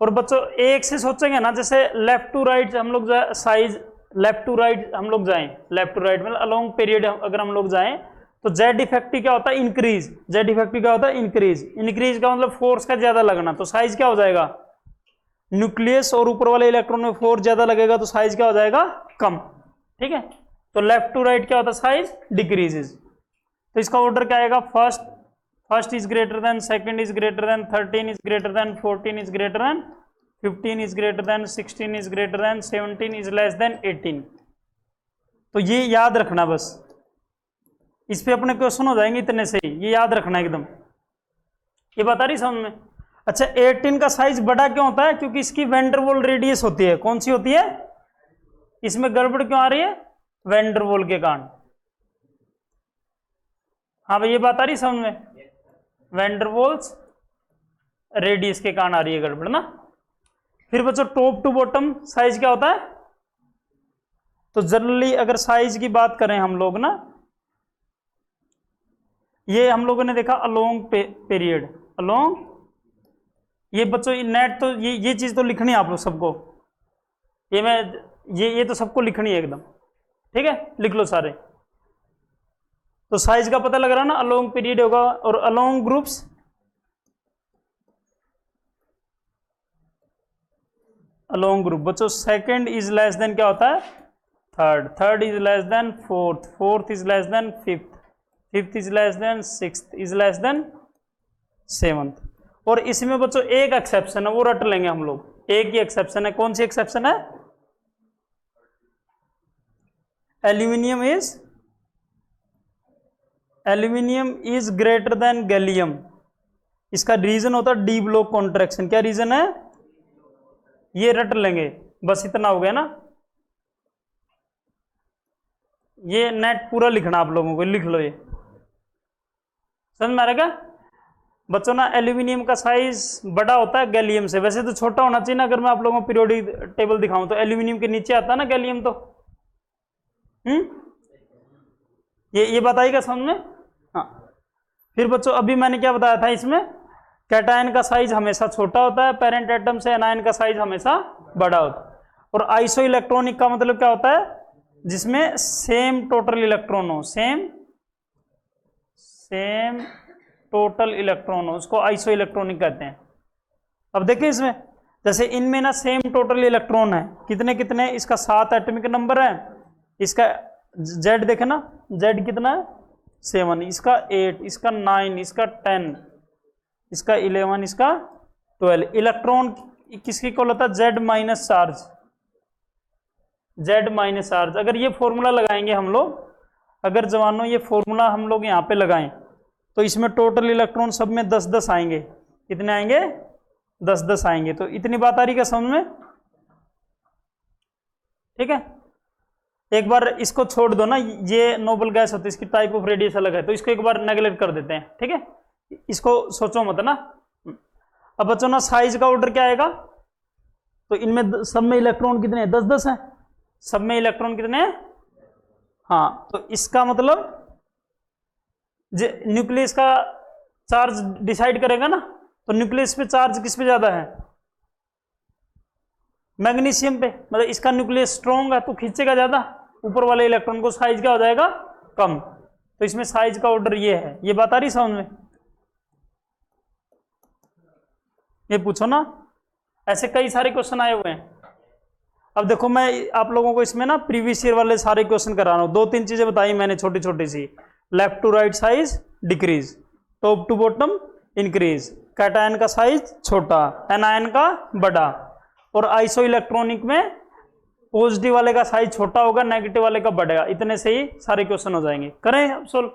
और बच्चों एक से सोचेंगे ना, जैसे लेफ्ट टू राइट हम लोग साइज, लेफ्ट टू राइट हम लोग जाएं, लेफ्ट टू राइट मतलब अलोंग पीरियड अगर हम लोग जाएं, तो जेड इफेक्टिव क्या होता है, इंक्रीज। जेड इफेक्टिव क्या होता है, इंक्रीज। इंक्रीज का मतलब फोर्स का ज्यादा लगना, तो साइज क्या हो जाएगा, न्यूक्लियस और ऊपर वाले इलेक्ट्रॉन में फोर्स ज्यादा लगेगा तो साइज क्या हो जाएगा, कम। ठीक है, तो लेफ्ट टू राइट क्या होता है, साइज डिक्रीजेज। तो इसका ऑर्डर क्या आएगा, first is greater than, second is greater than, 13 is greater then, 14 is greater then, 15 is greater than, 16 is greater then, 17 is less than 18। तो ये याद रखना, बस इस पे अपने क्वेश्चन हो जाएंगे इतने से ही, ये याद रखना एकदम। ये बता रही समझ में। अच्छा 18 का साइज बड़ा क्यों होता है, क्योंकि इसकी वैंडरवॉल रेडियस होती है। कौन सी होती है, इसमें गड़बड़ क्यों आ रही है, वैंडरवॉल के कारण। हाँ भाई ये बात आ रही समझ में, वैंडरवॉल्स रेडियस के कारण आ रही है गड़बड़ ना। फिर बच्चों टॉप टू बॉटम साइज क्या होता है, तो जनरली अगर साइज की बात करें हम लोग ना, ये हम लोगों ने देखा अलोंग पीरियड, अलोंग, ये बच्चों नेट तो ये चीज तो लिखनी है आप लोग सबको, ये मैं ये तो सबको लिखनी है एकदम। ठीक है, लिख लो सारे। तो साइज का पता लग रहा है ना, अलोंग पीरियड होगा। और अलोंग ग्रुप्स, अलोंग ग्रुप बच्चों सेकंड इज लेस देन क्या होता है, third, third is less then fourth, fourth is less then fifth, fifth is less then sixth, is less then seventh. और इसमें बच्चों एक एक्सेप्शन है, वो रट लेंगे हम लोग। एक ही एक्सेप्शन है, कौन सी एक्सेप्शन है, aluminium is greater then gallium. इसका रीजन होता है डी ब्लॉक कॉन्ट्रैक्शन। क्या रीजन है, ये रट लेंगे, बस इतना हो गया ना। ये नेट पूरा लिखना आप लोगों को, लिख लो, ये समझ में आ रहा क्या बच्चों ना। एल्यूमिनियम का साइज बड़ा होता है गैलियम से, वैसे तो छोटा होना चाहिए ना। अगर मैं आप लोगों को पीरियोडिक टेबल दिखाऊं तो एल्यूमिनियम के नीचे आता है ना गैलियम, तो ये बताइएगा समझ में। हाँ, फिर बच्चों अभी मैंने क्या बताया था, इसमें कैटायन का साइज हमेशा छोटा होता है पेरेंट एटम से, एनायन का साइज हमेशा बड़ा होता है। और आइसो इलेक्ट्रॉनिक का मतलब क्या होता है, जिसमें सेम टोटल इलेक्ट्रॉन हो, सेम टोटल इलेक्ट्रॉन हो, उसको आइसो इलेक्ट्रॉनिक कहते हैं। अब देखिए इसमें, जैसे इनमें ना सेम टोटल इलेक्ट्रॉन है, कितने कितने, इसका 7 एटॉमिक नंबर है, इसका जेड देखे ना, जेड कितना है 7, इसका 8, इसका 9, इसका 10, इसका 11, इसका 12। इलेक्ट्रॉन किसकी कॉल होता है, Z minus charge, Z minus charge. अगर ये फॉर्मूला लगाएंगे हम लोग, अगर जवानों ये फॉर्मूला हम लोग यहाँ पे लगाएं, तो इसमें टोटल इलेक्ट्रॉन सब में 10-10 आएंगे। कितने आएंगे, 10-10 आएंगे। तो इतनी बात आ रही क्या समझ में, ठीक है। एक बार इसको छोड़ दो ना, ये नोबल गैस होती है, इसकी टाइप ऑफ रेडियस अलग है, तो इसको एक बार नेगलेक्ट कर देते हैं, ठीक है। इसको सोचो मत ना। अब बच्चों ना साइज का ऑर्डर क्या आएगा, तो इनमें सब में इलेक्ट्रॉन कितने हैं, 10-10 हैं, सब में इलेक्ट्रॉन कितने हैं। हाँ, तो इसका मतलब न्यूक्लियस का चार्ज डिसाइड करेगा ना, तो न्यूक्लियस पे चार्ज किस पे ज्यादा है, मैग्नीशियम पे। मतलब इसका न्यूक्लियस स्ट्रॉन्ग है तो खींचेगा ज्यादा ऊपर वाले इलेक्ट्रॉन को, साइज क्या हो जाएगा, कम। तो इसमें साइज का ऑर्डर ये है। ये बात आ रही समझ में, ये पूछो ना, ऐसे कई सारे क्वेश्चन आए हुए हैं। अब देखो मैं आप लोगों को इसमें ना प्रीवियस ईयर वाले सारे क्वेश्चन करा रहा हूं। 2-3 चीजें बताई मैंने छोटी छोटी सी, left to right size decrease, top to bottom increase, cation का साइज छोटा, एनायन का बड़ा, और आइसो इलेक्ट्रॉनिक में पॉजिटिव वाले का साइज छोटा होगा, नेगेटिव वाले का बढ़ेगा। इतने से ही सारे क्वेश्चन हो जाएंगे। करें अब सोल्व।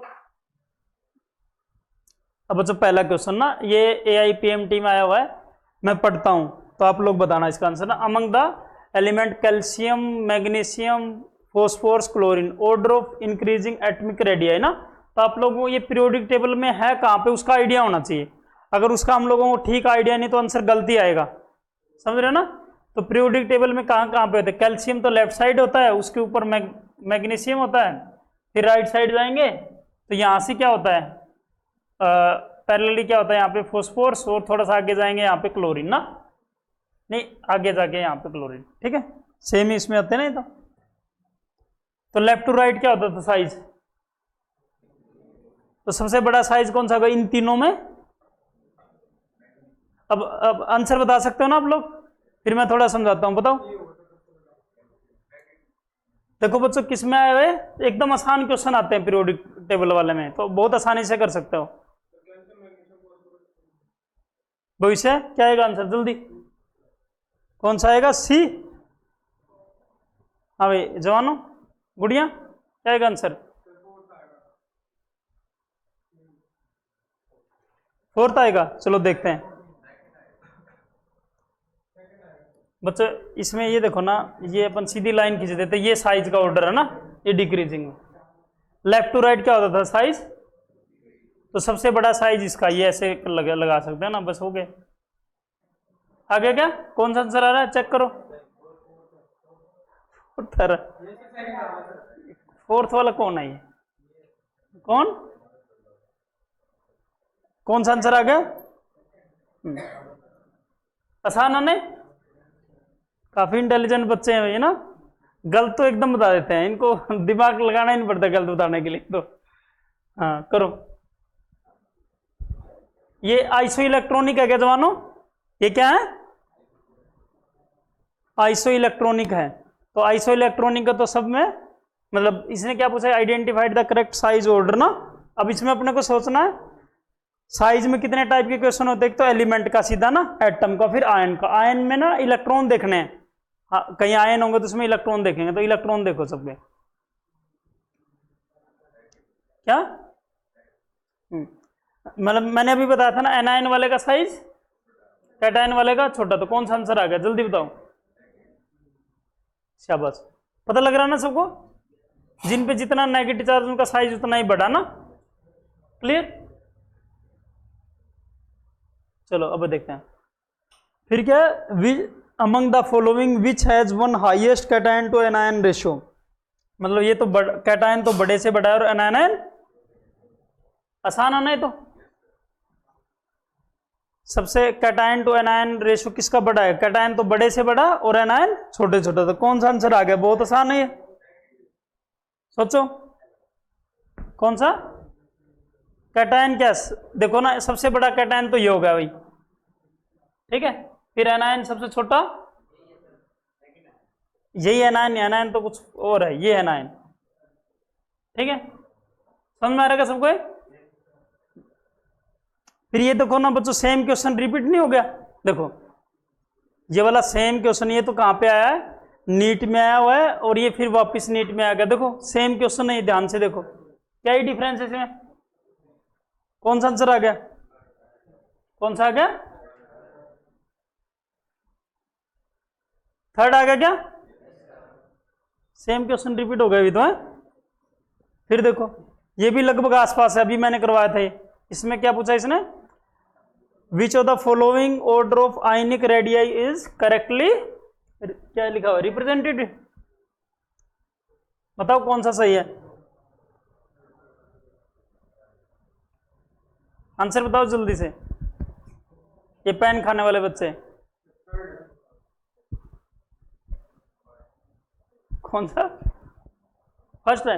अब बच्चों पहला क्वेश्चन ना, ये AIPMT में आया हुआ है, मैं पढ़ता हूं तो आप लोग बताना इसका आंसर ना। Among the element calcium, magnesium, phosphorus, chlorine, order of increasing atomic radius ना। तो आप लोगों को ये पीरियोडिक टेबल में है कहां पे, उसका आइडिया होना चाहिए। अगर उसका हम लोगों को ठीक आइडिया नहीं तो आंसर गलती आएगा, समझ रहे हो ना। तो पीरियोडिक टेबल में कहां कहां पे होते हैं, कैल्शियम तो लेफ्ट साइड होता है, उसके ऊपर मैग्नीशियम होता है, फिर राइट साइड जाएंगे तो यहां से क्या होता है, पैरेलली क्या होता है यहाँ पे फॉस्फोरस, और थोड़ा सा आगे जाएंगे यहाँ पे क्लोरीन ना, नहीं आगे जाके यहाँ पे क्लोरीन, ठीक है सेम ही इसमें होते हैं ना। तो लेफ्ट टू राइट क्या होता था साइज, तो सबसे बड़ा साइज कौन सा होगा इन तीनों में। अब आंसर बता सकते हो ना आप लोग, फिर मैं थोड़ा समझाता हूं, बताओ। देखो बच्चों किस में आए हुए, एकदम आसान क्वेश्चन आते हैं पीरियोडिक टेबल वाले में, तो बहुत आसानी से कर सकते हो। भविष्य क्या आएगा आंसर, जल्दी कौन सा आएगा, सी। हाँ भाई जवानों, गुड़िया क्या आएगा आंसर, फोर्थ आएगा। चलो देखते हैं बच्चों, इसमें ये देखो ना, ये अपन सीधी लाइन खींच देते, ये साइज का ऑर्डर है ना, ये डिक्रीजिंग। लेफ्ट टू राइट क्या होता था साइज, तो सबसे बड़ा साइज इसका, ये ऐसे लगा सकते हैं ना, बस हो गए। आगे क्या कौन सा आंसर आ रहा है, चेक करो। फोर्थ वाला कौन है, ये कौन सा आंसर आ गया, आसान है नहीं, काफी इंटेलिजेंट बच्चे हैं ये ना, गलत तो एकदम बता देते हैं, इनको दिमाग लगाना ही नहीं पड़ता गलत बताने के लिए तो। हाँ करो, ये आइसो इलेक्ट्रॉनिक है क्या जवानों, ये क्या है आइसो इलेक्ट्रॉनिक है। तो आइसो इलेक्ट्रॉनिक का तो सब में मतलब इसने क्या पूछा, identified the correct size order ना। अब इसमें अपने को सोचना है साइज में कितने टाइप के क्वेश्चन होते हैं, एक तो एलिमेंट का सीधा ना, एटम का, फिर आयन का। आयन में ना इलेक्ट्रॉन देखने हैं, हाँ कहीं आयन होंगे तो उसमें इलेक्ट्रॉन देखेंगे, तो इलेक्ट्रॉन देखो सबके क्या, मतलब मैंने अभी बताया था ना, एनायन वाले का साइज, कैटायन वाले का छोटा, तो कौन सा आंसर आ गया जल्दी बताओ। शाबाश, पता लग रहा ना सबको, जिन पे जितना नेगेटिव चार्ज उनका साइज उतना ही बड़ा ना, क्लियर। चलो अब देखते हैं फिर क्या है, among the following which has one highest cation to anion ratio, मतलब ये तो कैटायन तो बड़े से बड़ा है और एनायन आसान है ना, ये तो सबसे कैटायन टू एनायन रेशियो किसका बड़ा है, कैटायन तो बड़े से बड़ा और एनायन छोटे छोटे, तो कौन सा आंसर आ गया, बहुत आसान है ये, सोचो कौन सा कैटायन, क्या देखो ना सबसे बड़ा कैटायन तो ये होगा भाई, ठीक है, फिर एनायन सबसे छोटा, यही एनायन, एनायन तो कुछ और है, ये एनायन, ठीक है समझ में आ रहा है सबको। फिर ये देखो ना बच्चों, सेम क्वेश्चन रिपीट नहीं हो गया, देखो ये वाला सेम क्वेश्चन, ये तो कहां पे आया है, नीट में आया हुआ है, और ये फिर वापस नीट में आ गया, देखो सेम क्वेश्चन है, ध्यान से देखो क्या ही डिफरेंस है इसमें, कौन सा आंसर आ गया, कौन सा आ गया, थर्ड आ गया क्या, सेम क्वेश्चन रिपीट हो गया अभी तो है। फिर देखो ये भी लगभग आसपास है, अभी मैंने करवाया था ये, इसमें क्या पूछा इसने, विच of the following order of ionic radii is correctly, क्या लिखा हुआ, रिप्रेजेंटेड, बताओ कौन सा सही है, आंसर बताओ जल्दी से, ये पेन खाने वाले बच्चे, कौन सा फर्स्ट है,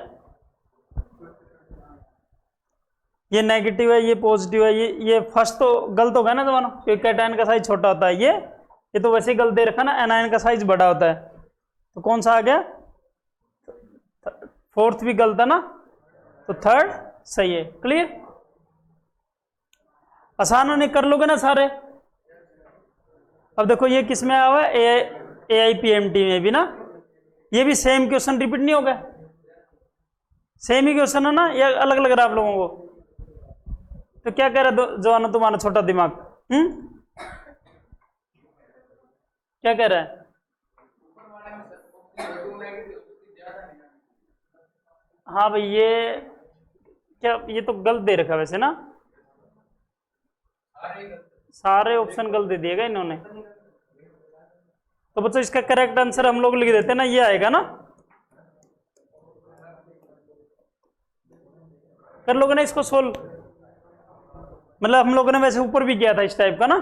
ये नेगेटिव है ये पॉजिटिव है, ये फर्स्ट तो गलत होगा ना जवानों, क्योंकि कैटायन का साइज छोटा होता है, ये तो वैसे ही गलत दे रखा ना, एनायन का साइज बड़ा होता है, तो कौन सा आ गया, फोर्थ भी गलत है ना, तो थर्ड सही है, क्लियर, आसान होने कर लोगे ना सारे। अब देखो ये किस में आया हुआ है, AIPMT में भी ना, ये भी सेम क्वेश्चन रिपीट नहीं होगा? सेम ही क्वेश्चन है ना, या अलग लग रहा है आप लोगों को? तो क्या कह रहा है जवानों तुम्हारा छोटा दिमाग? क्या कह रहा है? हाँ भाई, ये क्या, ये तो गलत दे रखा है वैसे ना, सारे ऑप्शन गलत दे दिएगा इन्होंने। तो बच्चों इसका करेक्ट आंसर हम लोग लिख देते हैं ना, ये आएगा ना। कर लोगों ने इसको सोल्व, मतलब हम लोगों ने वैसे ऊपर भी किया था इस टाइप का ना।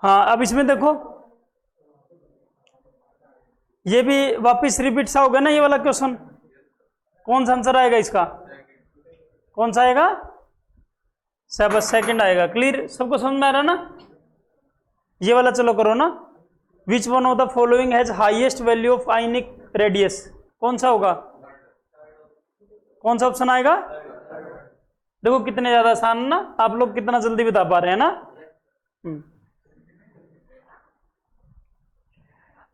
हाँ, अब इसमें देखो ये भी वापस रिपीट सा होगा ना ये वाला क्वेश्चन। कौन सा आंसर आएगा इसका? कौन सा आएगा? बस सेकंड आएगा। क्लियर, सबको समझ में आ रहा है ना? ये वाला चलो करो ना। Which one of the following has highest value of ionic radius? कौन सा होगा? कौन सा ऑप्शन आएगा? देखो कितने ज्यादा आसान ना, आप लोग कितना जल्दी बता पा रहे हैं ना।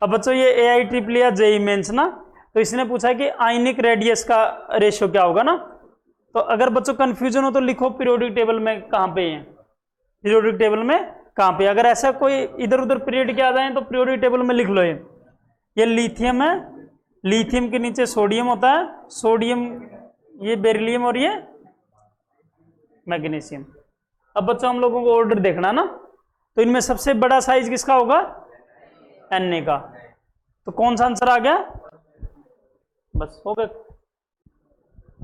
अब बच्चों ये AITREE या JEE मेंस ना, तो इसने पूछा कि आयनिक रेडियस का रेशियो क्या होगा ना। तो अगर बच्चों कंफ्यूजन हो तो लिखो पीरियोडिक टेबल में कहां पे है, पीरियोडिक टेबल में कहां पे। अगर ऐसा कोई इधर उधर पीरियड के आ जाए तो पीरियोडिक टेबल में लिख लो। ये लिथियम है, लिथियम के नीचे सोडियम होता है, सोडियम ये बेरिलियम और ये मैग्नीशियम। अब बच्चों हम लोगों को ऑर्डर देखना ना, तो इनमें सबसे बड़ा साइज किसका होगा? Na का। तो कौन सा आंसर आ गया? बस हो गया,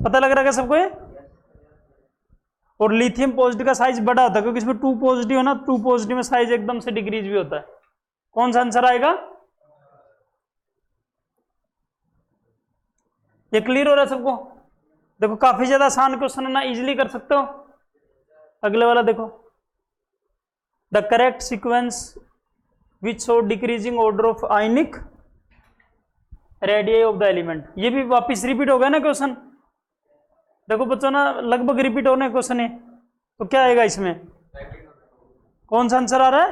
पता लग रहा है सबको ये। और लिथियम पॉजिटिव का साइज बड़ा होता है क्योंकि इसमें 2 पॉजिटिव है ना, 2 पॉजिटिव में साइज एकदम से डिक्रीज भी होता है। कौन सा आंसर आएगा? ये क्लियर हो रहा है सबको? देखो काफी ज्यादा आसान क्वेश्चन है ना, इजीली कर सकते हो। अगले वाला देखो, the correct sequence which show decreasing order of ionic radius of the element. ये भी वापस रिपीट हो गया ना क्वेश्चन। देखो बच्चों ना लगभग रिपीट होने क्वेश्चन है, तो क्या आएगा इसमें? कौन सा आंसर आ रहा है?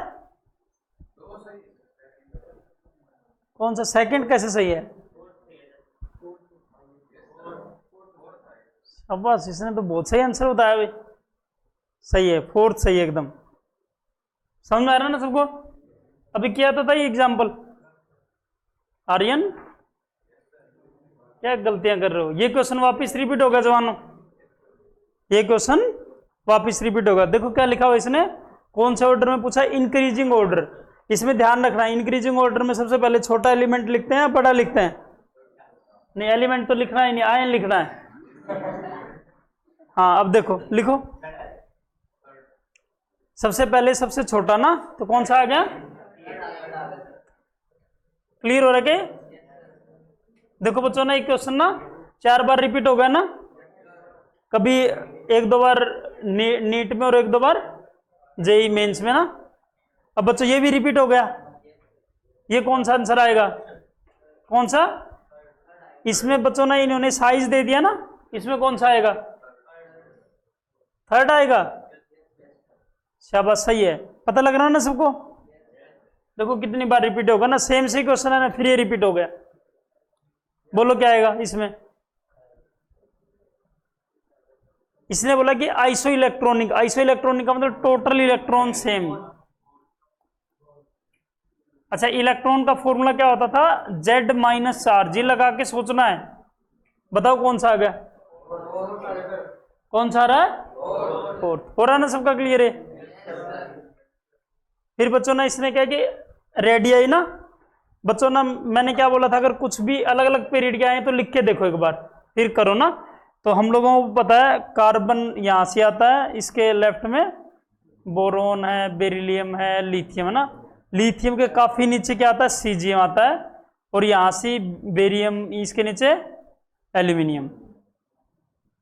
कौन सा? सेकंड कैसे सही है? शाबाश, इसने तो बहुत सही आंसर बताया भाई। सही है, फोर्थ सही है एकदम। समझ में आ रहा है ना सबको? अभी किया था ये एग्जाम्पल। आर्यन क्या गलतियां कर रहे हो? ये क्वेश्चन वापस रिपीट होगा जवानों, ये क्वेश्चन वापस रिपीट होगा। देखो क्या लिखा हुआ इसने, कौन से ऑर्डर में पूछा? Increasing order. इसमें ध्यान रखना, इंक्रीजिंग ऑर्डर में सबसे पहले छोटा एलिमेंट लिखते हैं या बड़ा लिखते हैं? नहीं, एलिमेंट तो लिखना ही नहीं, आयन लिखना है। हाँ अब देखो लिखो, सबसे पहले सबसे छोटा ना, तो कौन सा आ गया? क्लियर हो रहा है क्या? देखो बच्चों ना, एक क्वेश्चन ना 4 बार रिपीट हो गया ना, कभी 1-2 बार नीट में और 1-2 बार JEE मेंस में ना। अब बच्चों ये भी रिपीट हो गया, ये कौन सा आंसर आएगा? कौन सा? इसमें बच्चों ना इन्होंने साइज दे दिया ना, इसमें कौन सा आएगा? थर्ड आएगा। शाबाश, सही है। पता लग रहा है ना सबको? देखो कितनी बार रिपीट होगा ना, सेम से क्वेश्चन है ना, फिर ये रिपीट हो गया। बोलो क्या आएगा इसमें? इसने बोला कि आइसो इलेक्ट्रॉनिक, आइसो इलेक्ट्रॉनिक का मतलब टोटल इलेक्ट्रॉन सेम। अच्छा, इलेक्ट्रॉन का फॉर्मूला क्या होता था? Z-चार्ज। ये लगा के सोचना है, बताओ कौन सा आ गया? कौन सा आ रहा है? फोर्थ। हो रहा है ना सबका क्लियर है? फिर बच्चों ना इसने क्या कि रेडियस ना, बच्चों ना मैंने क्या बोला था, अगर कुछ भी अलग अलग पीरियड के आए तो लिख के देखो एक बार, फिर करो ना। तो हम लोगों को पता है कार्बन यहां से आता है, इसके लेफ्ट में बोरोन है, बेरिलियम है, लिथियम है ना। लिथियम के काफी नीचे क्या आता है? सीजियम आता है, और यहां से बेरियम, इसके नीचे एल्यूमिनियम,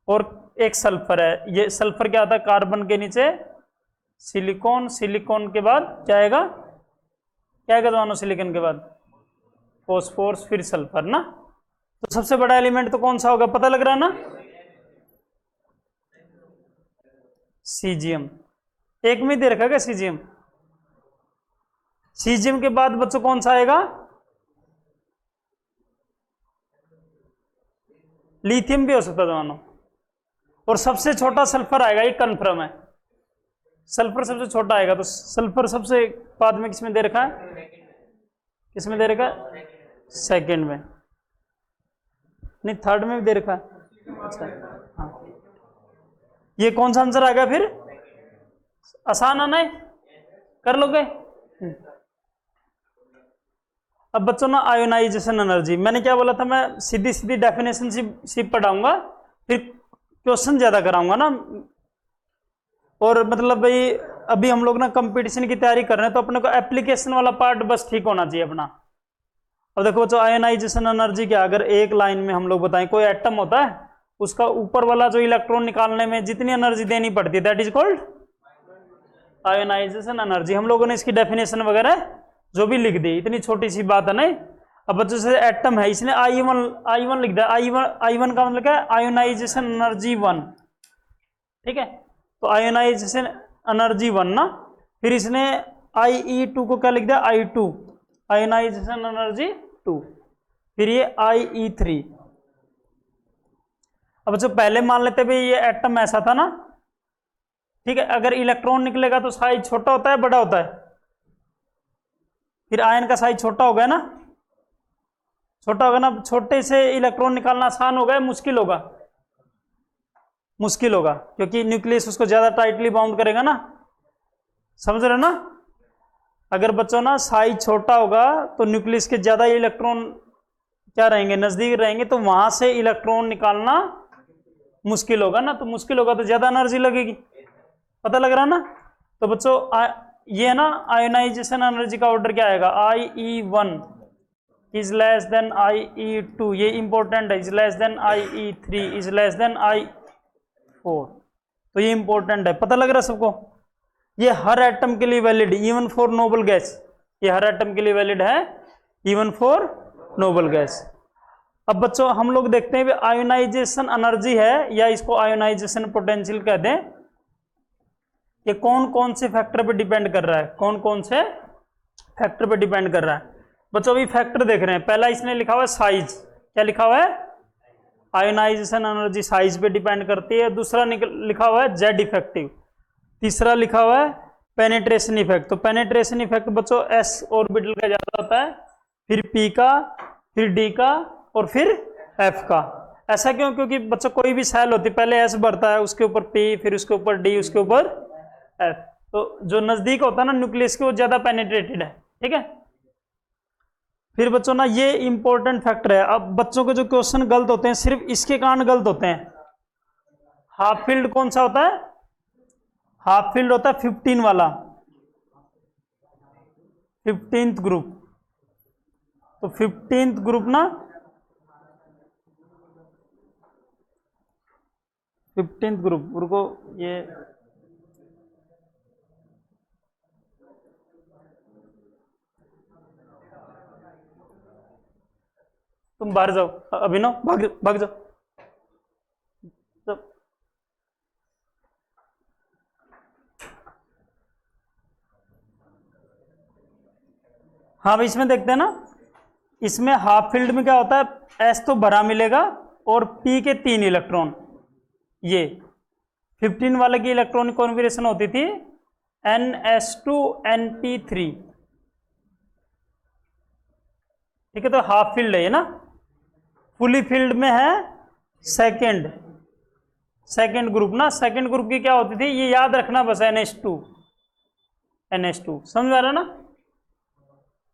और एक सल्फर है। ये सल्फर क्या आता है? कार्बन के नीचे सिलिकॉन, सिलिकॉन के बाद क्या आएगा? क्या आएगा दोनों? सिलिकॉन के बाद फॉस्फोरस, फिर सल्फर ना। तो सबसे बड़ा एलिमेंट तो कौन सा होगा? पता लग रहा है ना? सीजियम। एक में दे रखा क्या सीजियम? सीजियम के बाद बच्चों कौन सा आएगा? लिथियम भी हो सकता है दोनों। और सबसे छोटा सल्फर आएगा, ये कन्फर्म है, सल्फर सबसे छोटा आएगा। तो सल्फर सबसे बाद में किसमें दे रखा है, किसमें दे रखा है, सेकंड में, नहीं थर्ड में भी दे रखा है। अच्छा हाँ, ये कौन सा आंसर आएगा फिर, आसान आना है, कर लोगे। अब बच्चों ना आयोनाइजेशन एनर्जी, मैंने क्या बोला था, मैं सीधी सीधी डेफिनेशन सिर्फ पढ़ाऊंगा, फिर क्वेश्चन ज्यादा कराऊंगा ना। और मतलब भाई अभी हम लोग ना कंपटीशन की तैयारी कर रहे हैं, तो अपने को एप्लीकेशन वाला पार्ट बस ठीक होना चाहिए अपना। अब देखो बच्चों, आयोनाइजेशन एनर्जी क्या, अगर एक लाइन में हम लोग बताएं, कोई एटम होता है, उसका ऊपर वाला जो इलेक्ट्रॉन निकालने में जितनी एनर्जी देनी पड़ती है, that is called ionisation energy. हम लोगों ने इसकी डेफिनेशन वगैरह जो भी लिख दी, इतनी छोटी सी बात है नहीं। अब बच्चों से एटम है, इसने I1 लिख दिया, I1 का मतलब क्या है, आयोनाइजेशन एनर्जी 1, ठीक है। तो आयोनाइजेशन एनर्जी 1 ना, फिर इसने IE2 को क्या लिख दिया, I2, आयोनाइजेशन एनर्जी 2, फिर ये IE3। अब जो पहले मान लेते भाई ये एटम ऐसा था ना, ठीक है, अगर इलेक्ट्रॉन निकलेगा तो साइज छोटा होता है बड़ा होता है, फिर आयन का साइज छोटा होगा ना, छोटा होगा ना। छोटे से इलेक्ट्रॉन निकालना आसान होगा, मुश्किल होगा, मुश्किल होगा, क्योंकि न्यूक्लियस उसको ज्यादा टाइटली बाउंड करेगा ना, समझ रहे हो ना। अगर बच्चों ना साइज छोटा होगा तो न्यूक्लियस के ज्यादा इलेक्ट्रॉन क्या रहेंगे, नजदीक रहेंगे, तो वहां से इलेक्ट्रॉन निकालना मुश्किल होगा ना, तो मुश्किल होगा तो ज्यादा एनर्जी लगेगी, पता लग रहा ना। तो बच्चों ये ना आयोनाइजेशन एनर्जी का ऑर्डर क्या आएगा, IE1 is less then IE2, ये इंपॉर्टेंट है, is less then IE3 is less then I4, तो ये इंपॉर्टेंट है, पता लग रहा है सबको। ये हर एटम के लिए valid, even for noble gas, ये हर एटम के लिए वैलिड है, इवन फॉर नोबल गैस। अब बच्चों हम लोग देखते हैं आयोनाइजेशन एनर्जी है, या इसको आयोनाइजेशन पोटेंशियल कहते हैं, ये कौन कौन से फैक्टर पे डिपेंड कर रहा है, कौन कौन से फैक्टर पे डिपेंड कर रहा है। बच्चों अभी फैक्टर देख रहे हैं, पहला इसने लिखा हुआ है साइज, क्या लिखा हुआ है, आयोनाइजेशन एनर्जी साइज पे डिपेंड करती है। दूसरा लिखा हुआ है जेड इफेक्टिव, तीसरा लिखा हुआ है पेनेट्रेशन इफेक्ट। तो पेनेट्रेशन इफेक्ट बच्चों एस ऑर्बिटल का ज्यादा होता है, फिर पी का, फिर डी का, और फिर एफ का। ऐसा क्यों, क्योंकि बच्चों कोई भी सेल होती है पहले एस भरता है, उसके ऊपर पी, फिर उसके ऊपर डी, उसके ऊपर एफ। तो जो नजदीक होता है ना न्यूक्लियस के, वो ज्यादा पेनिट्रेटेड है, ठीक है। फिर बच्चों ना ये इंपॉर्टेंट फैक्टर है। अब बच्चों के जो क्वेश्चन गलत होते हैं सिर्फ इसके कारण गलत होते हैं। हाफ फील्ड कौन सा होता है, हाफ फील्ड होता है 15 वाला, 15th ग्रुप। तो 15th ग्रुप ना, 15th ग्रुप, रुको ये तुम बाहर जाओ, अभिनव भाग भाग जाओ। हाँ भाई इसमें देखते हैं ना, इसमें हाफ फील्ड में क्या होता है, एस तो भरा मिलेगा और पी के 3 इलेक्ट्रॉन। ये 15 वाले की इलेक्ट्रॉनिक कॉन्फिगरेशन होती थी NS2NP3, ठीक है। तो हाफ फील्ड है ये ना। फुली फील्ड में है सेकेंड ग्रुप ना। सेकेंड ग्रुप की क्या होती थी, ये याद रखना बस, NH2 समझ आ रहा ना।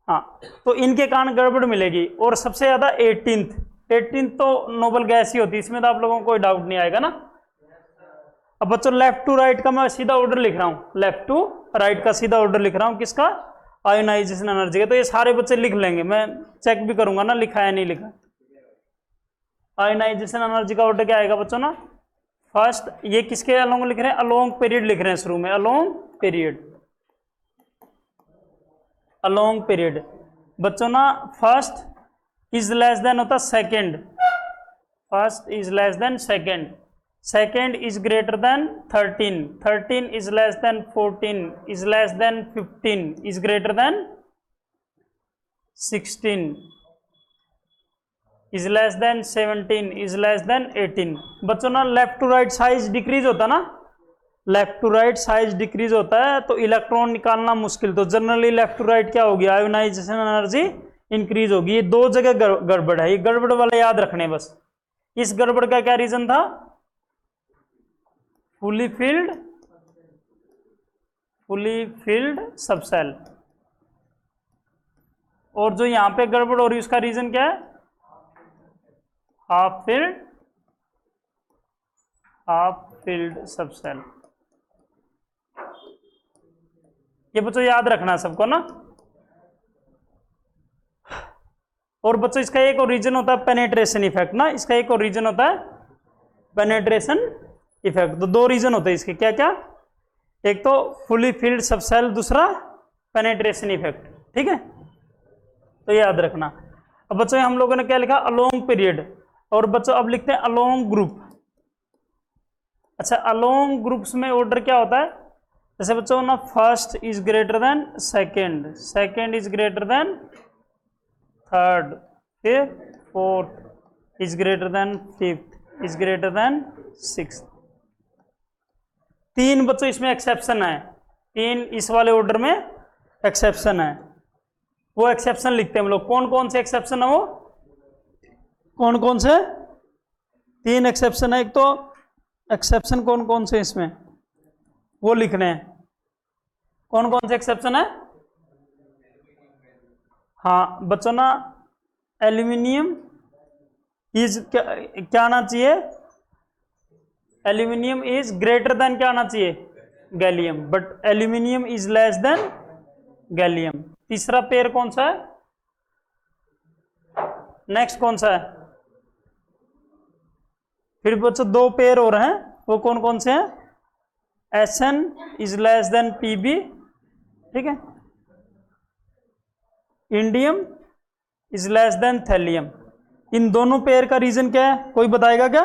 हाँ, तो इनके कारण गड़बड़ मिलेगी। और सबसे ज्यादा 18th तो नोबल गैस ही होती है, इसमें तो आप लोगों को कोई डाउट नहीं आएगा ना। अब बच्चों लेफ्ट टू राइट का मैं सीधा ऑर्डर लिख रहा हूं, लेफ्ट टू राइट का सीधा ऑर्डर लिख रहा हूं, किसका, आयोनाइजेशन एनर्जी का। तो ये सारे बच्चे लिख लेंगे, मैं चेक भी करूंगा ना लिखा है नहीं लिखा। आयोनाइजेशन एनर्जी का ऑर्डर क्या आएगा बच्चों ना, फर्स्ट ये किसके अलोंग लिख रहे हैं, अलोंग पीरियड लिख रहे हैं शुरू में, अलोंग पीरियड, अलोंग पीरियड। बच्चों ना फर्स्ट इज लेस देन होता second, first is less than second, second is greater than 13, 13 is less than 14, is less than 15, is greater than 16, is less than 17 is less than 18। बच्चों ना left to right size decrease होता है ना, left to right size decrease होता है तो electron निकालना मुश्किल, तो जनरली लेफ्ट टू राइट क्या होगी, आयोनाइजेशन एनर्जी इंक्रीज होगी। ये दो जगह गड़बड़ है, ये गड़बड़ वाला याद रखने बस। इस गड़बड़ का क्या रीजन था, फुली फिल्ड सबसेल। और जो यहां पे गड़बड़ हो रही है उसका रीजन क्या है, हाफ फिल्ड सबसेल। ये बच्चों याद रखना सबको ना। और बच्चों इसका एक और रीजन होता है पेनेट्रेशन इफेक्ट ना, इसका एक और रीजन होता है पेनेट्रेशन इफेक्ट। तो दो रीजन होते हैं इसके, क्या क्या, एक तो फुली फिल्ड सबसेल, दूसरा पेनेट्रेशन इफेक्ट। ठीक है, तो याद रखना। अब बच्चों हम लोगों ने क्या लिखा, अलोंग पीरियड, और बच्चों अब लिखते हैं अलोंग ग्रुप। अच्छा, अलोंग ग्रुप्स में ऑर्डर क्या होता है, जैसे बच्चों ना first is greater than second, second is greater than third, फिर fourth is greater than fifth, is greater than sixth. तीन बच्चों इसमें एक्सेप्शन है, तीन इस वाले ऑर्डर में एक्सेप्शन है। वो एक्सेप्शन लिखते हैं हम लोग, कौन कौन से एक्सेप्शन है वो, कौन कौन से, तीन एक्सेप्शन है। एक तो एक्सेप्शन कौन कौन से इसमें वो लिखने हैं, कौन कौन से एक्सेप्शन है। हाँ बच्चों ना, एल्यूमिनियम इज क्या आना चाहिए, एल्यूमिनियम इज ग्रेटर देन क्या आना चाहिए, gallium, but aluminium is less then gallium. तीसरा पेयर कौन सा है, नेक्स्ट कौन सा है, फिर बच्चों दो पेयर हो रहे हैं, वो कौन कौन से हैं, Sn is less than Pb, ठीक है, indium is less than thallium. इन दोनों पेयर का रीजन क्या है, कोई बताएगा क्या,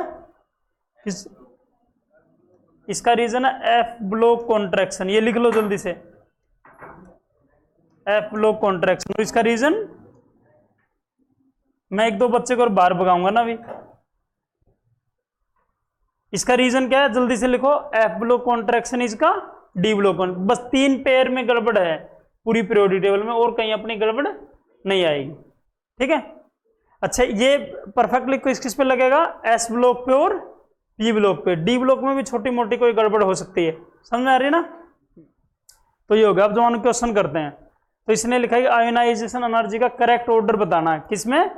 इसका रीजन है एफ ब्लॉक कॉन्ट्रैक्शन, ये लिख लो जल्दी से, एफ ब्लॉक कॉन्ट्रैक्शन। इसका रीजन मैं एक दो बच्चे को और बाहर भगाऊंगा ना अभी। इसका रीजन क्या है, जल्दी से लिखो, एफ ब्लॉक कॉन्ट्रैक्शन इसका डी ब्लॉक। बस तीन पेयर में गड़बड़ है पूरी पीरियोडिक टेबल में, और कहीं अपनी गड़बड़ नहीं आएगी। ठीक है, अच्छा ये परफेक्ट लिखो, किस पे लगेगा, एस ब्लॉक पे और पी ब्लॉक पे। डी ब्लॉक में भी छोटी मोटी कोई गड़बड़ हो सकती है, समझ में आ रही है ना। तो ये होगा, अब जो हम क्वेश्चन करते हैं, तो इसने लिखा है आयोनाइजेशन एनर्जी का करेक्ट ऑर्डर बताना है, किसमें,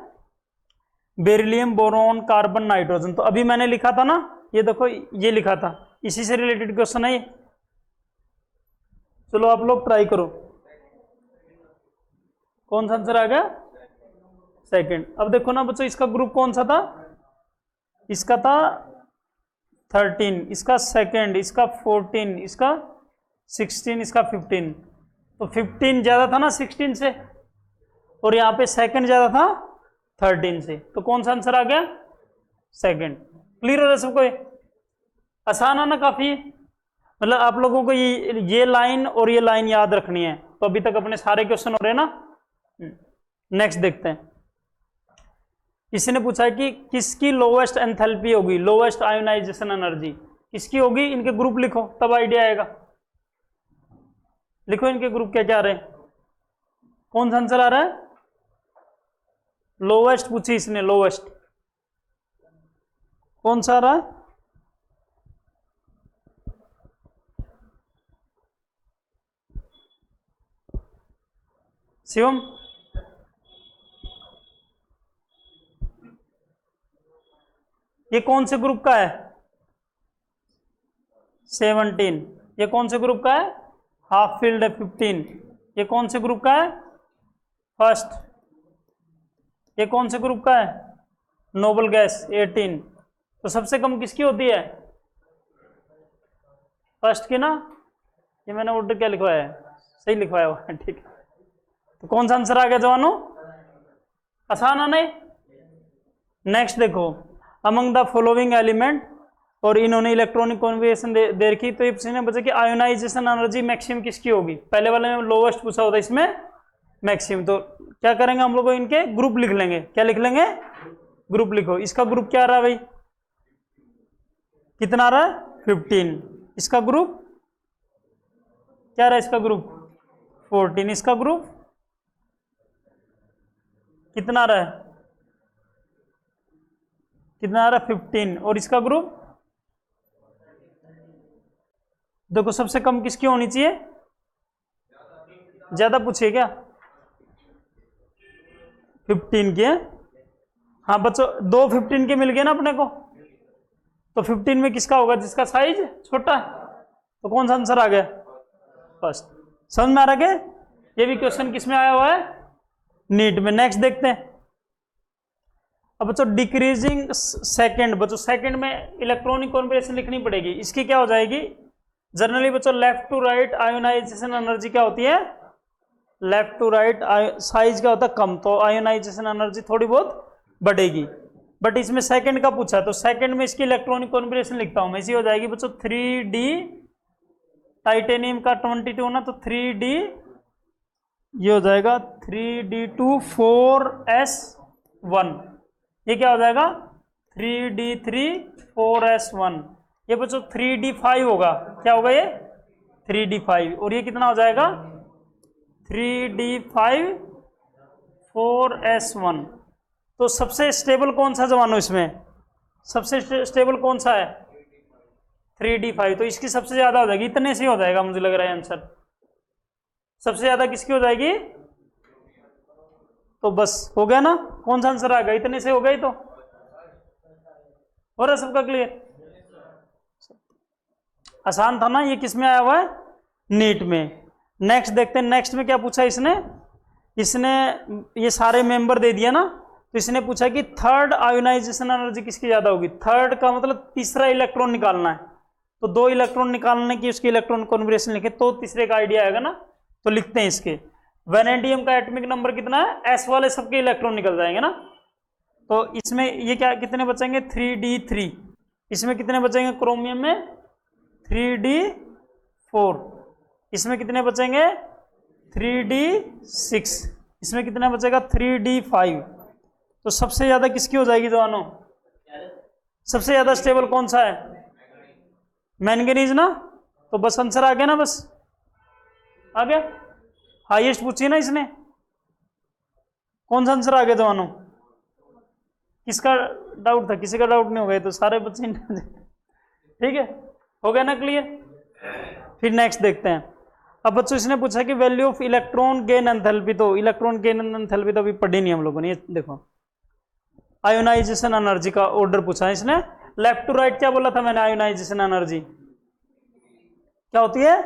बेरिलियम, बोरॉन, कार्बन, नाइट्रोजन। तो अभी मैंने लिखा था ना, ये देखो ये लिखा था, इसी से रिलेटेड क्वेश्चन है ये। चलो आप लोग ट्राई करो, कौन सा आंसर आ गया, सेकंड। अब देखो ना बच्चों, इसका ग्रुप कौन सा था, इसका था 13, इसका सेकंड, इसका 14, इसका 16, इसका 15। तो 15 ज्यादा था ना 16 से, और यहां पे सेकंड ज्यादा था 13 से, तो कौन सा आंसर आ गया, सेकंड। क्लियर हो रहा है सबको, आसान है ना काफी, मतलब आप लोगों को ये लाइन और ये लाइन याद रखनी है। तो अभी तक अपने सारे क्वेश्चन हो रहे हैं ना। नेक्स्ट देखते हैं, किसी ने पूछा है कि किसकी लोवेस्ट एंथैल्पी होगी, लोवेस्ट आयोनाइजेशन एनर्जी किसकी होगी, इनके ग्रुप लिखो तब आइडिया आएगा। लिखो इनके ग्रुप क्या क्या आ रहे हैं, कौन सा आंसर आ रहा है, लोवेस्ट पूछी इसने, लोवेस्ट कौन सा आ रहा है, शिवम, ये कौन से ग्रुप का है, 17। ये कौन से ग्रुप का है, हाफ फील्ड है 15। ये कौन से ग्रुप का है, फर्स्ट। ये कौन से ग्रुप का है, नोबल गैस 18। तो सबसे कम किसकी होती है, फर्स्ट की ना। ये मैंने ऑर्डर क्या लिखवाया है, सही लिखवाया हुआ है, ठीक है। तो कौन सा आंसर आ गया जवानों, आसान है नहीं। नेक्स्ट देखो, अमंग द फॉलोइंग एलिमेंट, और इन्होंने इलेक्ट्रॉनिक कॉन्फिगरेशन दे रखी। तो ये पूछने बचा कि आयोनाइजेशन एनर्जी मैक्सिमम किसकी होगी, पहले वाले में लोवेस्ट पूछा होता, इसमें मैक्सिमम। तो क्या करेंगे हम लोग, इनके ग्रुप लिख लेंगे, क्या लिख लेंगे, ग्रुप लिखो। इसका ग्रुप क्या आ रहा है भाई, कितना आ रहा है 15। इसका ग्रुप क्या रहा है, इसका ग्रुप 14। इसका ग्रुप कितना आ रहा है, कितना आ रहा है 15। और इसका ग्रुप देखो सबसे कम किसकी होनी चाहिए, ज्यादा पूछिए क्या 15 की है। हाँ बच्चों, दो 15 के मिल गए ना अपने को, तो 15 में किसका होगा, जिसका साइज छोटा है। तो कौन सा आंसर आ गया, फर्स्ट। समझ में आ रहा है? ये भी क्वेश्चन किस में आया हुआ है, नीट में। नेक्स्ट देखते हैं। अब बच्चों डिक्रीजिंग सेकंड, बच्चों सेकंड में इलेक्ट्रॉनिक कॉन्फिगरेशन लिखनी पड़ेगी। इसकी क्या हो जाएगी, जनरली बच्चों left to right ionization energy क्या होती है, लेफ्ट टू राइट साइज क्या होता है कम, तो आयोनाइजेशन एनर्जी थोड़ी बहुत बढ़ेगी। बट इसमें सेकंड का पूछा, तो सेकंड में इसकी इलेक्ट्रॉनिक कॉन्फिगरेशन लिखता हूं मैं, इसी हो जाएगी बच्चों 3D टाइटेनियम का 22 ना, तो 3D ये हो जाएगा 3D2 4S1। ये क्या हो जाएगा 3D3 4S1। ये बच्चों 3D5 होगा, क्या होगा ये 3D5। और ये कितना हो जाएगा 3D5 4S1। तो सबसे स्टेबल कौन सा जवानो, इसमें सबसे स्टेबल कौन सा है 3D5। तो इसकी सबसे ज्यादा हो जाएगी, इतने से हो जाएगा मुझे लग रहा है आंसर। सबसे ज्यादा किसकी हो जाएगी, तो बस हो गया ना, कौन सा आंसर आ गया, इतने से हो गई। तो हो रहा सबका क्लियर, आसान था ना। ये किस में आया हुआ है, नीट में। नेक्स्ट देखते हैं, नेक्स्ट में क्या पूछा इसने ये सारे मेंबर दे दिया ना, तो इसने पूछा कि थर्ड आयोनाइजेशन एनर्जी किसकी ज्यादा होगी। थर्ड का मतलब तीसरा इलेक्ट्रॉन निकालना है, तो दो इलेक्ट्रॉन निकालने की उसकी इलेक्ट्रॉन कॉन्फिगरेशन लिखे तो तीसरे का आइडिया आएगा ना। तो लिखते हैं इसके, वेनेडियम का एटॉमिक नंबर कितना है, एस वाले सबके इलेक्ट्रॉन निकल जाएंगे ना। तो इसमें ये क्या कितने बचेंगे 3D3। इसमें कितने बचेंगे क्रोमियम में 3D4। इसमें कितने बचेंगे 3D6। इसमें कितना बचेगा 3D5। तो सबसे ज्यादा किसकी हो जाएगी जवानों, सबसे ज्यादा स्टेबल कौन सा है, मैंगनीज ना। तो बस आंसर आ गया ना, बस आ गया। हाईएस्ट पूछी ना इसने, कौन सा आंसर आ गया जवानों, किसका डाउट था, किसी का डाउट नहीं हो गया, तो सारे बच्चे ठीक है, हो गया ना क्लियर। फिर नेक्स्ट देखते हैं। अब बच्चों इसने पूछा कि value of electron gain enthalpy, तो इलेक्ट्रॉन गेन एंथैल्पी तो अभी पढ़ी नहीं हम लोगों ने। ये देखो आयोनाइजेशन एनर्जी का ऑर्डर पूछा है इसने, लेफ्ट टू राइट क्या बोला था मैंने, आयोनाइजेशन एनर्जी क्या होती है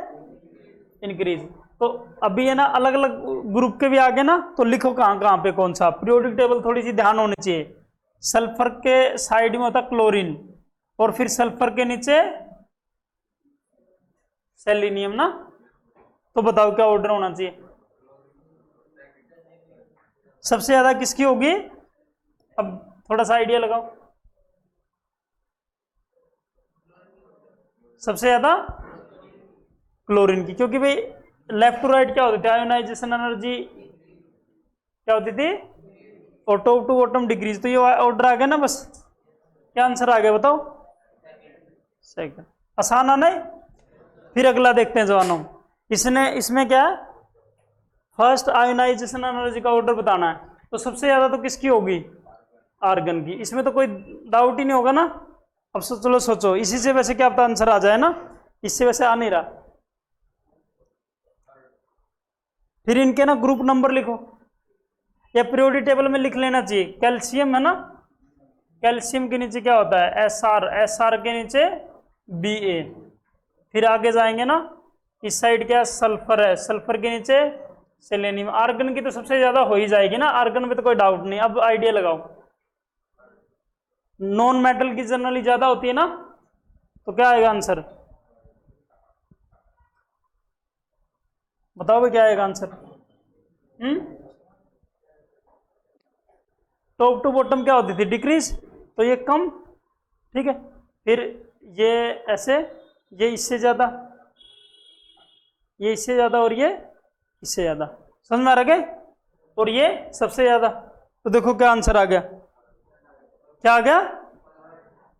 इंक्रीज। तो अभी है ना अलग अलग ग्रुप के भी आगे ना, तो लिखो कहां कहां पे कौन सा। पीरियोडिक टेबल थोड़ी सी ध्यान होनी चाहिए। सल्फर के साइड में होता क्लोरीन, और फिर सल्फर के नीचे सेलेनियम ना। तो बताओ क्या ऑर्डर होना चाहिए, सबसे ज्यादा किसकी होगी। अब थोड़ा सा आइडिया लगाओ, सबसे ज्यादा क्लोरीन की, क्योंकि भाई लेफ्ट टू राइट क्या होती थी, आयोनाइजेशन एनर्जी क्या होती थी, टॉप टू बॉटम डिग्रीज। तो ये ऑर्डर आ गया ना, बस क्या आंसर आ गया बताओ, सेकंड। आसान है नहीं। फिर अगला देखते हैं जवानों, इसमें क्या है, फर्स्ट आयोनाइजेशन एनर्जी का ऑर्डर बताना है। तो सबसे ज्यादा तो किसकी होगी, आर्गन की। इसमें तो कोई डाउट ही नहीं होगा ना। अब चलो सोचो, इसी से वैसे क्या पता आंसर आ जाए ना, इससे वैसे आ नहीं रहा। फिर इनके ना ग्रुप नंबर लिखो, या पीरियोडिक टेबल में लिख लेना चाहिए। कैल्शियम है ना, कैल्शियम के नीचे क्या होता है SR, SR के नीचे Ba। फिर आगे जाएंगे ना, इस साइड क्या सल्फर है, सल्फर के नीचे सेलेनियम। आर्गन की तो सबसे ज्यादा हो ही जाएगी ना, आर्गन में तो कोई डाउट नहीं। अब आइडिया लगाओ, नॉन मेटल की जनरली ज्यादा होती है ना, तो क्या आएगा आंसर, बताओ भाई क्या आएगा आंसर। टॉप टू बॉटम क्या होती थी डिक्रीज, तो ये कम, ठीक है। फिर ये ऐसे, ये इससे ज्यादा, ये इससे ज्यादा, और ये इससे ज्यादा। समझ में आ रहा है, और ये सबसे ज्यादा। तो देखो क्या आंसर आ गया, क्या आ गया?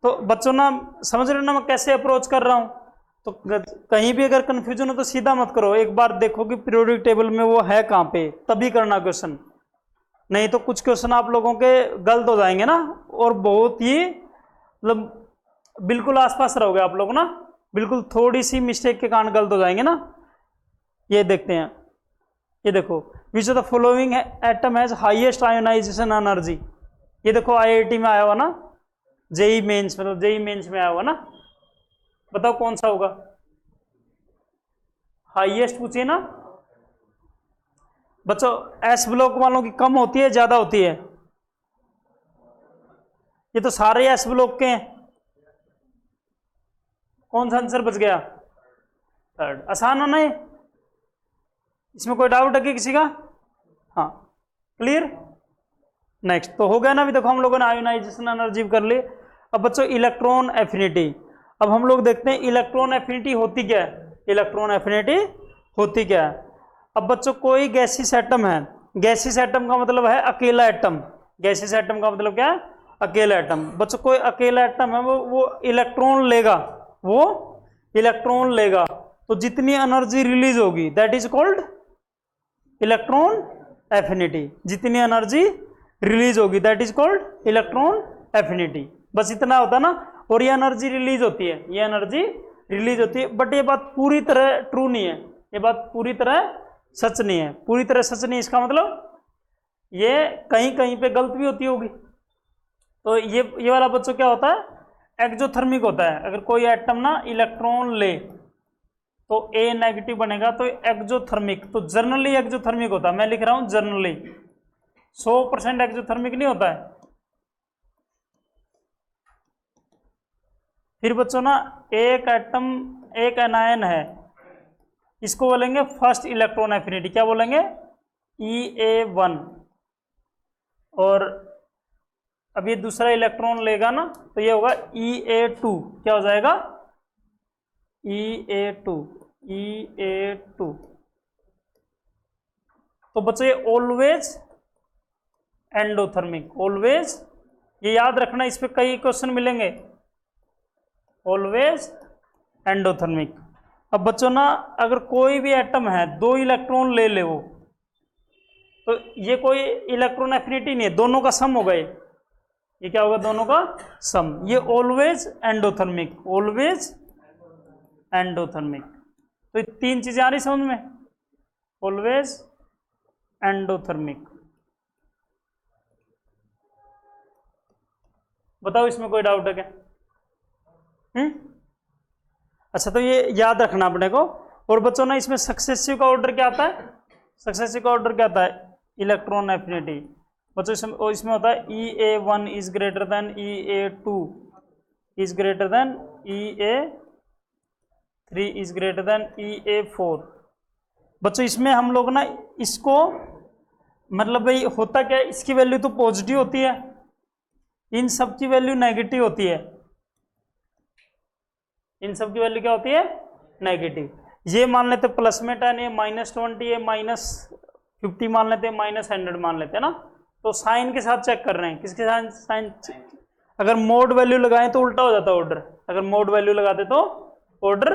तो बच्चों ना समझ रहे हो ना मैं कैसे अप्रोच कर रहा हूं? तो कहीं भी अगर कंफ्यूजन हो तो सीधा मत करो, एक बार देखो कि पीरियोडिक टेबल में वो है कहां पे, तभी करना क्वेश्चन। नहीं तो कुछ क्वेश्चन आप लोगों के गलत हो जाएंगे ना, और बहुत ही मतलब बिल्कुल आसपास रहोगे आप लोग ना, बिल्कुल थोड़ी सी मिस्टेक के कारण गलत हो जाएंगे ना। ये देखते हैं, ये देखो, which of the following atom has highest ionization energy. ये देखो आईआईटी में आया हुआ ना, जेई मेंस, मतलब जेई मेंस में आया हुआ ना, बताओ कौन सा होगा? हाईएस्ट पूछिए ना बच्चों। एस ब्लॉक वालों की कम होती है ज्यादा होती है? ये तो सारे एस ब्लॉक के हैं, कौन सा आंसर बच गया? थर्ड। आसान होना है, इसमें कोई डाउट है कि किसी का? हाँ, क्लियर। नेक्स्ट तो हो गया ना, अभी देखो हम लोगों ने आयोनाइजेशन एनर्जी कर ली। अब बच्चों इलेक्ट्रॉन एफिनिटी, अब हम लोग देखते हैं इलेक्ट्रॉन एफिनिटी होती क्या है, इलेक्ट्रॉन एफिनिटी होती क्या है। अब बच्चों कोई गैसियस एटम है, गैसियस एटम का मतलब है अकेला एटम, गैसियस एटम का मतलब क्या है? अकेला एटम। बच्चों कोई अकेला एटम है वो इलेक्ट्रॉन लेगा, वो इलेक्ट्रॉन लेगा, तो जितनी एनर्जी रिलीज होगी that is called electron affinity. जितनी एनर्जी रिलीज होगी that is called electron affinity. बस इतना होता ना। और ये एनर्जी रिलीज होती है, ये एनर्जी रिलीज होती है, बट ये बात पूरी तरह ट्रू नहीं है, ये बात पूरी तरह सच नहीं है, पूरी तरह सच नहीं। इसका मतलब ये कहीं कहीं पे गलत भी होती होगी। तो ये वाला बच्चों क्या होता है? एक्जोथर्मिक होता है। अगर कोई एटम ना इलेक्ट्रॉन ले तो ए नेगेटिव बनेगा, तो एक्जोथर्मिक, तो जर्नली एक्जोथर्मिक होता है। मैं लिख रहा हूं जर्नली, 100% एक्जोथर्मिक नहीं होता है। फिर बच्चों ना एक एटम, एक एनायन है, इसको बोलेंगे फर्स्ट इलेक्ट्रॉन एफिनिटी, क्या बोलेंगे? EA1। और अब ये दूसरा इलेक्ट्रॉन लेगा ना तो ये होगा EA2, क्या हो जाएगा? EA2, EA2। तो बच्चों ये ऑलवेज एंडोथर्मिक, ऑलवेज, ये याद रखना, इस पे कई क्वेश्चन मिलेंगे, ऑलवेज एंडोथर्मिक। अब बच्चों ना अगर कोई भी एटम है, 2 इलेक्ट्रॉन ले ले वो, तो ये कोई इलेक्ट्रॉन एफिनिटी नहीं है, दोनों का सम होगा ये क्या होगा? दोनों का सम। ये ऑलवेज एंडोथर्मिक, ऑलवेज एंडोथर्मिक। तो ये 3 चीजें आ रही समझ में? Always endothermic. बताओ इसमें कोई डाउट है क्या? अच्छा, तो ये याद रखना अपने को। और बच्चों ना इसमें सक्सेसिव का ऑर्डर क्या आता है? सक्सेसिव का ऑर्डर क्या आता है? Electron affinity. बच्चों इसमें होता है EA1 is greater then EA2 is greater then EA3 is greater then EA4। बच्चों इसमें हम लोग ना इसको मतलब भाई होता क्या है, इसकी वैल्यू तो पॉजिटिव होती है, इन सब की वैल्यू नेगेटिव होती है, इन सब की वैल्यू क्या होती है? नेगेटिव। ये मान लेते प्लस में 10, ये -20, ये -50 मान लेते, -100 मान लेते हैं ना। तो साइन के साथ चेक कर रहे हैं, किसके साथ? साइन। अगर मोड वैल्यू लगाएं तो उल्टा हो जाता है ऑर्डर, अगर मोड वैल्यू लगाते तो ऑर्डर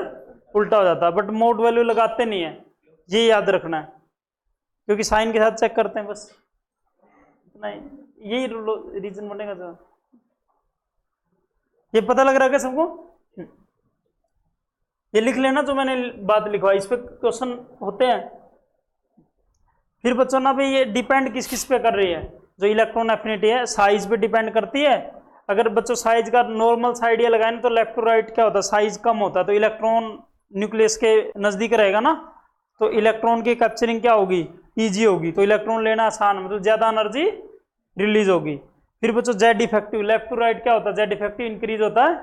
उल्टा हो जाता है, बट मोड वैल्यू लगाते नहीं है, ये याद रखना है, क्योंकि साइन के साथ चेक करते हैं बस, नहीं यही रीजन बनेगा। जो ये पता लग रहा है क्या सबको? ये लिख लेना जो मैंने बात लिखवाई, इस पे क्वेश्चन होते हैं। फिर बच्चों ना भाई ये डिपेंड किस किस पे कर रही है? जो इलेक्ट्रॉन एफिनिटी है साइज पे डिपेंड करती है। अगर बच्चों साइज का नॉर्मल साइड ये लगाए तो लेफ्ट टू राइट क्या होता है? साइज कम होता है, तो इलेक्ट्रॉन न्यूक्लियस के नजदीक रहेगा ना, तो इलेक्ट्रॉन की कैप्चरिंग क्या होगी? ईजी होगी, तो इलेक्ट्रॉन लेना आसान, मतलब ज्यादा एनर्जी रिलीज होगी। फिर बच्चों Z effective, left to right क्या होता है? जेड इफेक्टिव इंक्रीज होता है।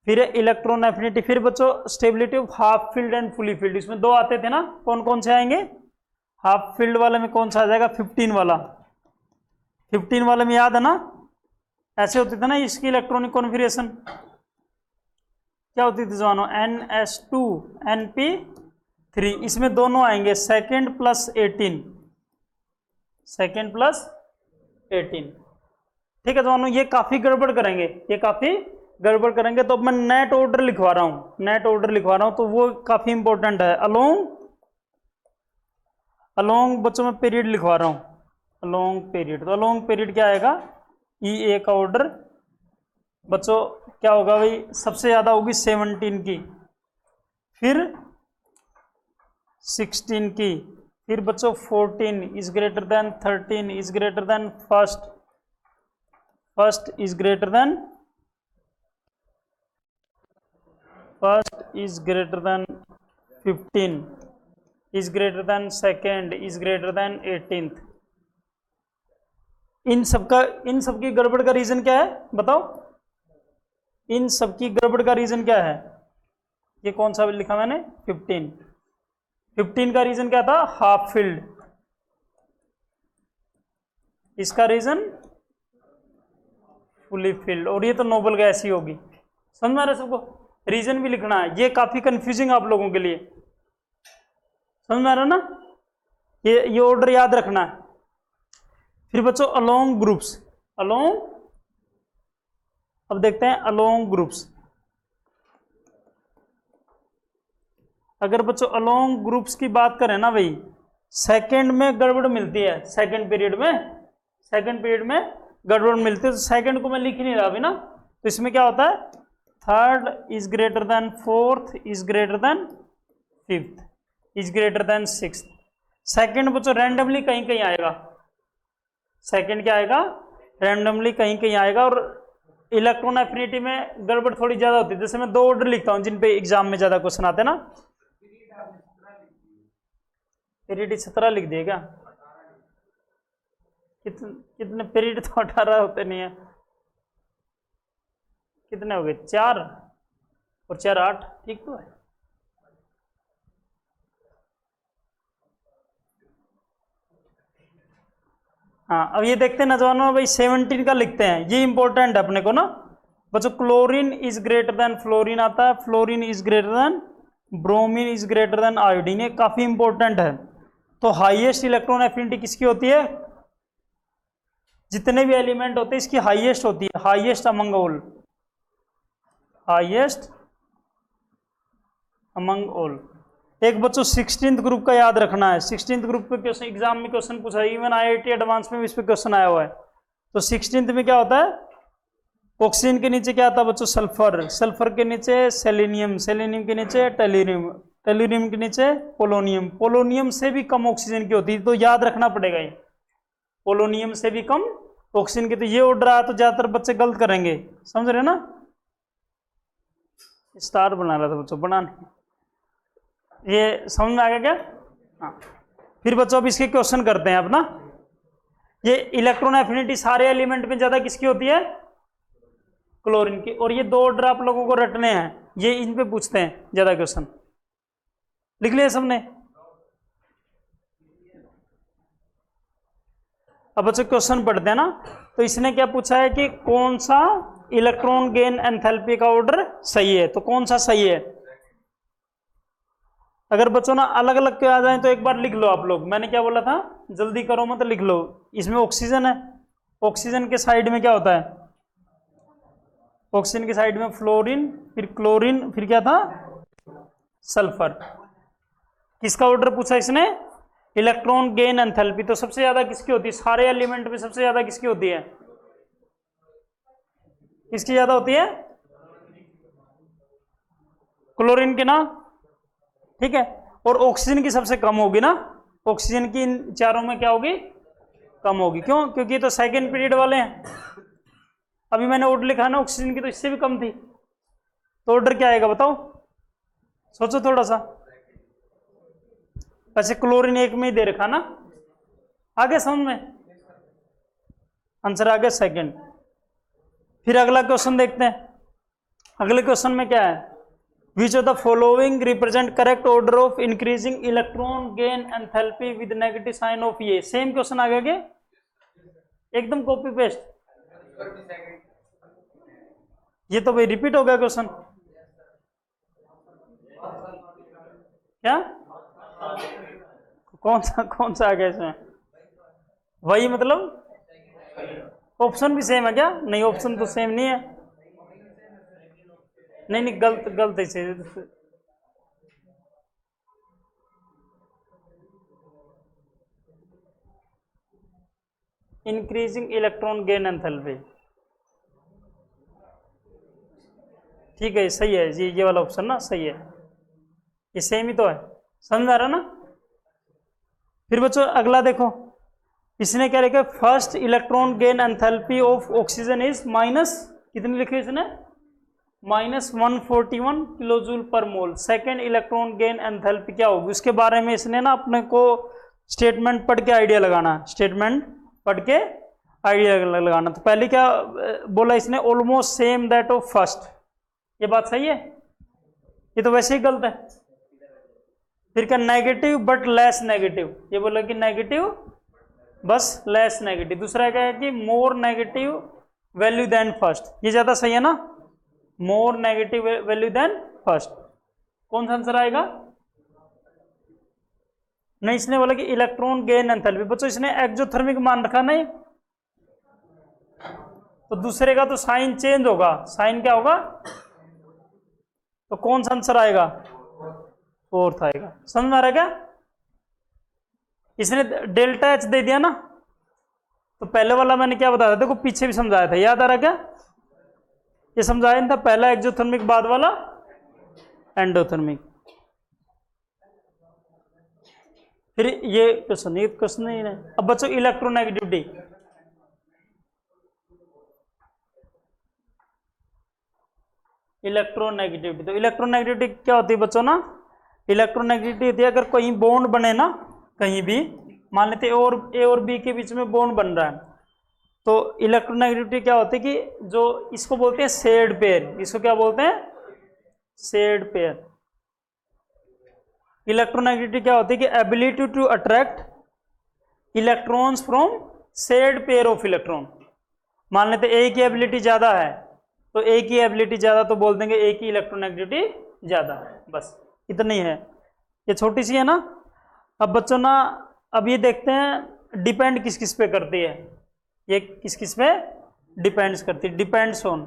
फिर इलेक्ट्रॉन एफिनिटी। फिर बच्चों stability of half field and fully field, इसमें 2 आते थे ना, कौन कौन से आएंगे? हाफ फील्ड वाले में कौन सा आ जाएगा? 15 वाला। 15 वाले में याद है ना, ऐसे होते थे ना इसकी इलेक्ट्रॉनिक कॉन्फिगरेशन, क्या होती थी जवानों? NS2 NP3। इसमें दोनों आएंगे, सेकेंड प्लस 18, सेकेंड प्लस 18। ठीक है जवानों, ये काफी गड़बड़ करेंगे, ये काफी गड़बड़ करेंगे। तो अब मैं नेट ऑर्डर लिखवा रहा हूं, नेट ऑर्डर लिखवा रहा हूं, तो वो काफी इंपॉर्टेंट है। अलोंग बच्चों में पीरियड लिखवा रहा हूं, अलोंग पीरियड। तो अलोंग पीरियड क्या आएगा, ई ए का ऑर्डर बच्चों क्या होगा भाई, सबसे ज्यादा होगी 17 की, फिर 16 की, फिर बच्चों 14 is greater than 13 is greater then first is greater then first is greater then 15 is greater then second is greater then 18th। इन सबकी गड़बड़ का रीजन क्या है बताओ, इन सबकी गड़बड़ का रीजन क्या है, ये कौन सा लिखा मैंने 15 का रीजन क्या था, हाफ फिल्ड, इसका रीजन फुली फिल्ड, और ये तो नोबल गैस ही होगी। समझ में आ रहा है सबको, रीजन भी लिखना है, ये काफी कंफ्यूजिंग आप लोगों के लिए, समझ में आ रहा है ना, ये ऑर्डर याद रखना है। फिर बच्चों अलोंग ग्रुप्स, अलोंग, अब देखते हैं अलोंग ग्रुप्स। अगर बच्चों अलोंग ग्रुप्स की बात करें ना भाई, सेकंड में गड़बड़ मिलती है, सेकंड पीरियड में गड़बड़ मिलती है, तो सेकंड को मैं लिख ही नहीं रहा अभी ना, तो इसमें क्या होता है, third is greater then fourth is greater than fifth is greater than sixth. Second बच्चों रैंडमली कहीं कहीं आएगा, सेकंड क्या आएगा, रैंडमली कहीं कहीं आएगा। और इलेक्ट्रॉन एफिनिटी में गड़बड़ थोड़ी ज्यादा होती है, जैसे मैं दो ऑर्डर लिखता हूं जिन पे एग्जाम में ज्यादा क्वेश्चन आते हैं ना, पीरियड 17 लिख दिए क्या, कितने पीरियड, तो 18 होते नहीं है, कितने हो गए, 4 और 4 8, ठीक तो है। हाँ अब ये देखते हैं नौजवानों भाई, 17 का लिखते हैं, ये इंपॉर्टेंट है अपने को ना बच्चों। Chlorine is greater then fluorine आता है, fluorine is greater than bromine is greater then iodine, ये काफी इंपॉर्टेंट है। तो हाईएस्ट इलेक्ट्रॉन एफिनिटी किसकी होती है, जितने भी एलिमेंट होते हैं इसकी हाईएस्ट होती है, highest among all, highest among all. एक बच्चों 16th ग्रुप का याद रखना है, 16th ग्रुप पे क्वेश्चन एग्जाम में क्वेश्चन पूछा है, इवन आईआईटी एडवांस में भी इस पे क्वेश्चन आया हुआ है। तो 16th में क्या होता है, ऑक्सीजन के नीचे क्या आता है बच्चों, सल्फर, सल्फर के नीचे सेलेनियम, सेलेनियम के नीचे टेल्यूरियम, टेल्यूरियम के नीचे पोलोनियम, पोलोनियम से भी कम ऑक्सीजन की होती है, तो याद रखना पड़ेगा ये, पोलोनियम से भी कम ऑक्सीजन की। तो ये ऑर्डर आया तो ज्यादातर बच्चे गलत करेंगे, समझ रहे ना, स्टार बना रहा था बच्चों, बनाने, ये समझ में आ गया क्या। हाँ फिर बच्चों अब इसके क्वेश्चन करते हैं अपना। ये इलेक्ट्रॉन एफिनिटी सारे एलिमेंट में ज्यादा किसकी होती है, क्लोरीन की, और ये दो ऑर्डर आप लोगों को रटने हैं, ये इन पे पूछते हैं ज्यादा क्वेश्चन, लिख लिया सबने। अब बच्चों क्वेश्चन पढ़ते हैं ना, तो इसने क्या पूछा है कि कौन सा इलेक्ट्रॉन गेन एंथैल्पी का ऑर्डर सही है, तो कौन सा सही है। अगर बच्चों ना अलग अलग के आ जाए तो एक बार लिख लो आप लोग, मैंने क्या बोला था, जल्दी करो मत, लिख लो। इसमें ऑक्सीजन है, ऑक्सीजन के साइड में क्या होता है, ऑक्सीजन के साइड में फ्लोरीन, फिर क्लोरीन, फिर क्या था, सल्फर। किसका ऑर्डर पूछा इसने, इलेक्ट्रॉन गेन एंथैल्पी। तो सबसे ज्यादा किसकी होती है, सारे एलिमेंट में सबसे ज्यादा किसकी होती है, किसकी ज्यादा होती है, क्लोरीन की ना, ठीक है। और ऑक्सीजन की सबसे कम होगी ना, ऑक्सीजन की इन चारों में क्या होगी, कम होगी, क्यों, क्योंकि ये तो सेकेंड पीरियड वाले हैं। अभी मैंने ऑर्डर लिखा ना ऑक्सीजन की, तो इससे भी कम थी, तो ऑर्डर क्या आएगा बताओ, सोचो थोड़ा सा। वैसे क्लोरीन एक में ही दे रखा ना, आगे समझ में, आंसर आ गया सेकेंड। फिर अगला क्वेश्चन देखते हैं, अगले क्वेश्चन में क्या है, Which of the following represent correct order of increasing electron gain enthalpy with negative sign of ये, सेम क्वेश्चन आ गया क्या, एकदम कॉपी पेस्ट, ये तो भाई रिपीट हो गया क्वेश्चन, क्या कौन सा आ गया इसमें, वही मतलब ऑप्शन भी सेम है क्या? नहीं, ऑप्शन तो सेम नहीं है। नहीं नहीं, गलत गलत ऐसे। इंक्रीजिंग इलेक्ट्रॉन गेन एंथैल्पी, ठीक है, सही है जी, ये वाला ऑप्शन ना सही है, ये सेम ही तो है, समझ आ रहा ना। फिर बच्चों अगला देखो, इसने क्या लिखा? First electron gain enthalpy of oxygen is minus, कितनी लिखी इसने? -141 किलो जूल पर मोल। सेकेंड इलेक्ट्रॉन गेन एंथैल्पी क्या होगी, उसके बारे में इसने ना अपने को स्टेटमेंट पढ़ के आइडिया लगाना, स्टेटमेंट पढ़ के आइडिया लगाना। तो पहले क्या बोला इसने? Almost same that of first, ये बात सही है? ये तो वैसे ही गलत है। फिर क्या? नेगेटिव बट लेस नेगेटिव, ये बोला कि नेगेटिव बस लेस नेगेटिव। दूसरा क्या है कि more negative value than first, ये ज्यादा सही है ना, more negative value than first. कौन सा आंसर आएगा? नहीं, इसने बोला कि इलेक्ट्रॉन गेन एंथैल्पी। बच्चों इसने एक्सोथर्मिक मान रखा नहीं, तो दूसरे का तो साइन चेंज होगा, साइन क्या होगा? तो कौन सा आंसर आएगा? फोर्थ आएगा। समझ में आ रहा है क्या? इसने डेल्टा एच दे दिया ना, तो पहले वाला मैंने क्या बताया था, देखो पीछे भी समझाया था, याद आ रहा क्या? ये समझाया था, पहला एक्सोथर्मिक, बाद वाला एंडोथर्मिक। फिर ये क्वेश्चन नहीं है। अब बच्चों इलेक्ट्रोनेगेटिविटी, इलेक्ट्रोनेगेटिविटी, तो इलेक्ट्रोनेगेटिविटी क्या होती है बच्चों ना? इलेक्ट्रोनेगेटिविटी होती है अगर कहीं बॉन्ड बने ना, कहीं भी मान लेते ए और बी के बीच में बॉन्ड बन रहा है, तो इलेक्ट्रोनेगेटिविटी क्या होती है कि जो इसको बोलते हैं शेयर्ड पेयर, इसको क्या बोलते हैं? Shared pair. इलेक्ट्रोनेगेटिविटी क्या होती है कि ability to attract electrons from shared pair of electron. मान लेते ए की एबिलिटी ज्यादा है, तो ए की एबिलिटी ज्यादा, तो बोल देंगे ए की इलेक्ट्रोनेगेटिविटी ज्यादा है, बस इतनी है, ये छोटी सी है ना। अब बच्चों ना, अब ये देखते हैं डिपेंड किस किस पे करती है, ये किस किस पे डिपेंड्स करती है, डिपेंड्स ऑन,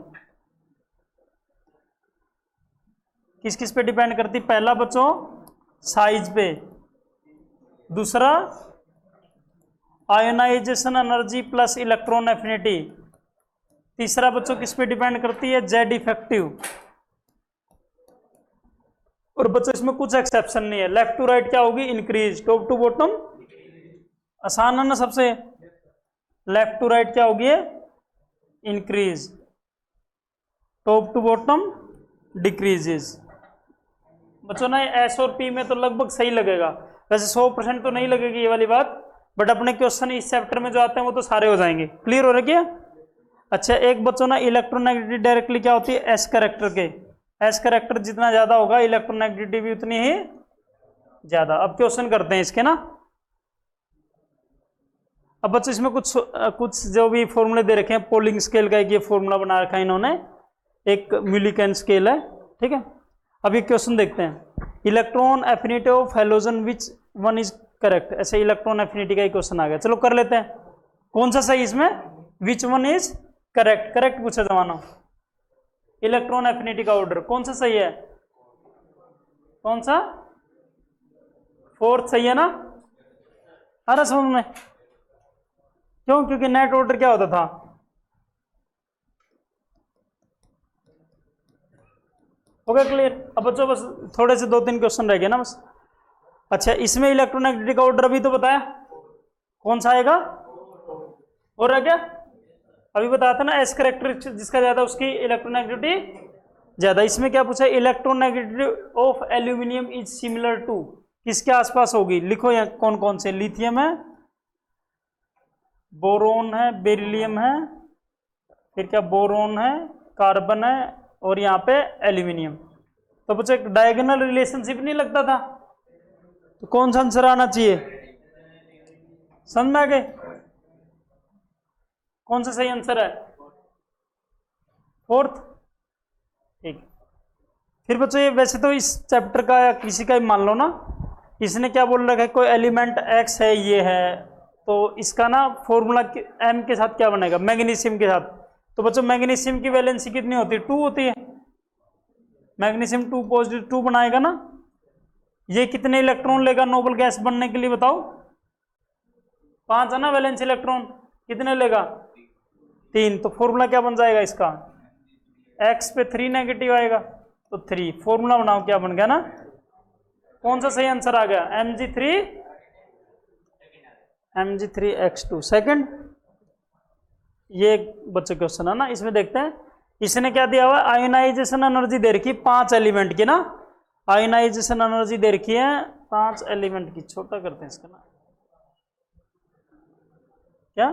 किस किस पे डिपेंड करती? पहला बच्चों साइज पे, दूसरा ionization energy plus electron affinity, तीसरा बच्चों किस पे डिपेंड करती है? Z effective. और बच्चों इसमें कुछ एक्सेप्शन नहीं है, लेफ्ट टू राइट क्या होगी? इंक्रीज, टॉप टू बॉटम आसान है ना सबसे, लेफ्ट टू राइट क्या होगी? Increase, top to bottom decreases. बच्चों ना एस और पी में तो लगभग सही लगेगा, वैसे 100% तो नहीं लगेगी ये वाली बात, बट अपने क्वेश्चन इस चैप्टर में जो आते हैं वो तो सारे हो जाएंगे। क्लियर हो रहा है क्या? अच्छा, एक बच्चों ना इलेक्ट्रोनेगेटिविटी डायरेक्टली क्या होती है? एस कैरेक्टर के, एस कैरेक्टर जितना ज्यादा होगा इलेक्ट्रोनेगेटिविटी भी उतनी ही ज्यादा। अब क्वेश्चन करते हैं इसके ना। अब बच्चों इसमें कुछ जो भी फॉर्मूले दे रखे हैं, पोलिंग स्केल का एक ये फॉर्मूला बना रखा है इन्होंने, एक मिलीकन स्केल है, ठीक है। अब ये क्वेश्चन देखते हैं, electron affinity of halogen which one is correct. ऐसे इलेक्ट्रॉन एफिनिटी का ही क्वेश्चन आ गया, चलो कर लेते हैं। कौन सा सही इसमें? Which one is correct, correct पूछा जमाना। इलेक्ट्रॉन एफिनिटी का ऑर्डर कौन सा सही है? कौन सा? फोर्थ सही है ना? आ रहा समझ में? क्यों? क्योंकि नेट ऑर्डर क्या होता था? हो गया क्लियर? अब बच्चों बस थोड़े से 2-3 क्वेश्चन रह गए ना बस। अच्छा, इसमें इलेक्ट्रोनेगेटिविटी का ऑर्डर अभी तो बताया, कौन सा आएगा? हो रहा क्या? अभी बताया था ना, एस कैरेक्टर जिसका ज्यादा उसकी इलेक्ट्रोनेगेटिविटी ज्यादा। इसमें क्या पूछा? Electronegativity of aluminium is similar to, किसके आसपास होगी? लिखो यहाँ कौन कौन से, लिथियम है, बोरोन है, बेरिलियम है, फिर क्या बोरोन है, कार्बन है, और यहाँ पे एल्यूमिनियम। तो बच्चों एक डायगोनल रिलेशनशिप नहीं लगता था, तो कौन सा आंसर आना चाहिए? समझ में आ गए? कौन सा सही आंसर है? फोर्थ, ठीक। फिर बच्चों ये वैसे तो इस चैप्टर का या किसी का ही मान लो ना, इसने क्या बोल रखा है, कोई एलिमेंट एक्स है, ये है, तो इसका ना फॉर्मूला एम के साथ क्या बनेगा, मैग्नीशियम के साथ। तो बच्चों मैग्नीशियम की वैलेंसी कितनी होती है, 2 होती है। मैग्नीशियम 2 पॉजिटिव 2 बनाएगा ना। ये कितने इलेक्ट्रॉन लेगा नोबल गैस बनने के लिए बताओ, 5 है ना वैलेंस इलेक्ट्रॉन, कितने लेगा 3। तो फॉर्मूला क्या बन जाएगा इसका, x पे 3 नेगेटिव आएगा तो 3। फॉर्मूला बनाओ क्या बन गया ना, कौन सा सही आंसर आ गया, Mg3 सेकंड। ये बच्चों क्वेश्चन है ना, इसमें देखते हैं इसने क्या दिया हुआ, आयोनाइजेशन एनर्जी दे रखी 5 एलिमेंट की ना, आयोनाइजेशन एनर्जी दे रखी है 5 एलिमेंट की। छोटा करते हैं इसका ना, क्या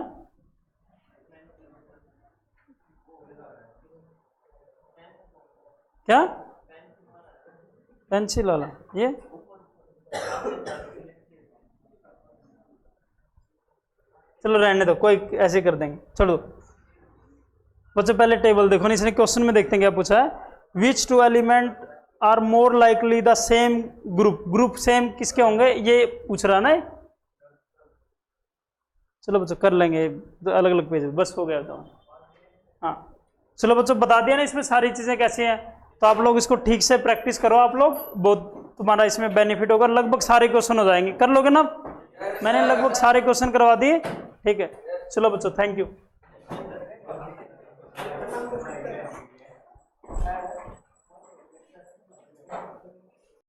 क्या पेंसिल वाला ये, चलो रहने दो, कोई ऐसे कर देंगे, चलो बच्चों पहले टेबल देखो ना, इसने क्वेश्चन में देखते हैं क्या पूछा है, which 2 element are more likely the same group, group same किसके होंगे ये पूछ रहा ना। चलो बच्चों कर लेंगे अलग अलग पेज, बस हो गया तो। हाँ चलो बच्चों बता दिया ना इसमें सारी चीजें कैसी हैं, तो आप लोग इसको ठीक से प्रैक्टिस करो, आप लोग बहुत तुम्हारा इसमें बेनिफिट होगा, लगभग सारे क्वेश्चन हो जाएंगे, कर लोगे ना, मैंने लगभग सारे क्वेश्चन करवा दिए, ठीक है। चलो बच्चों थैंक यू।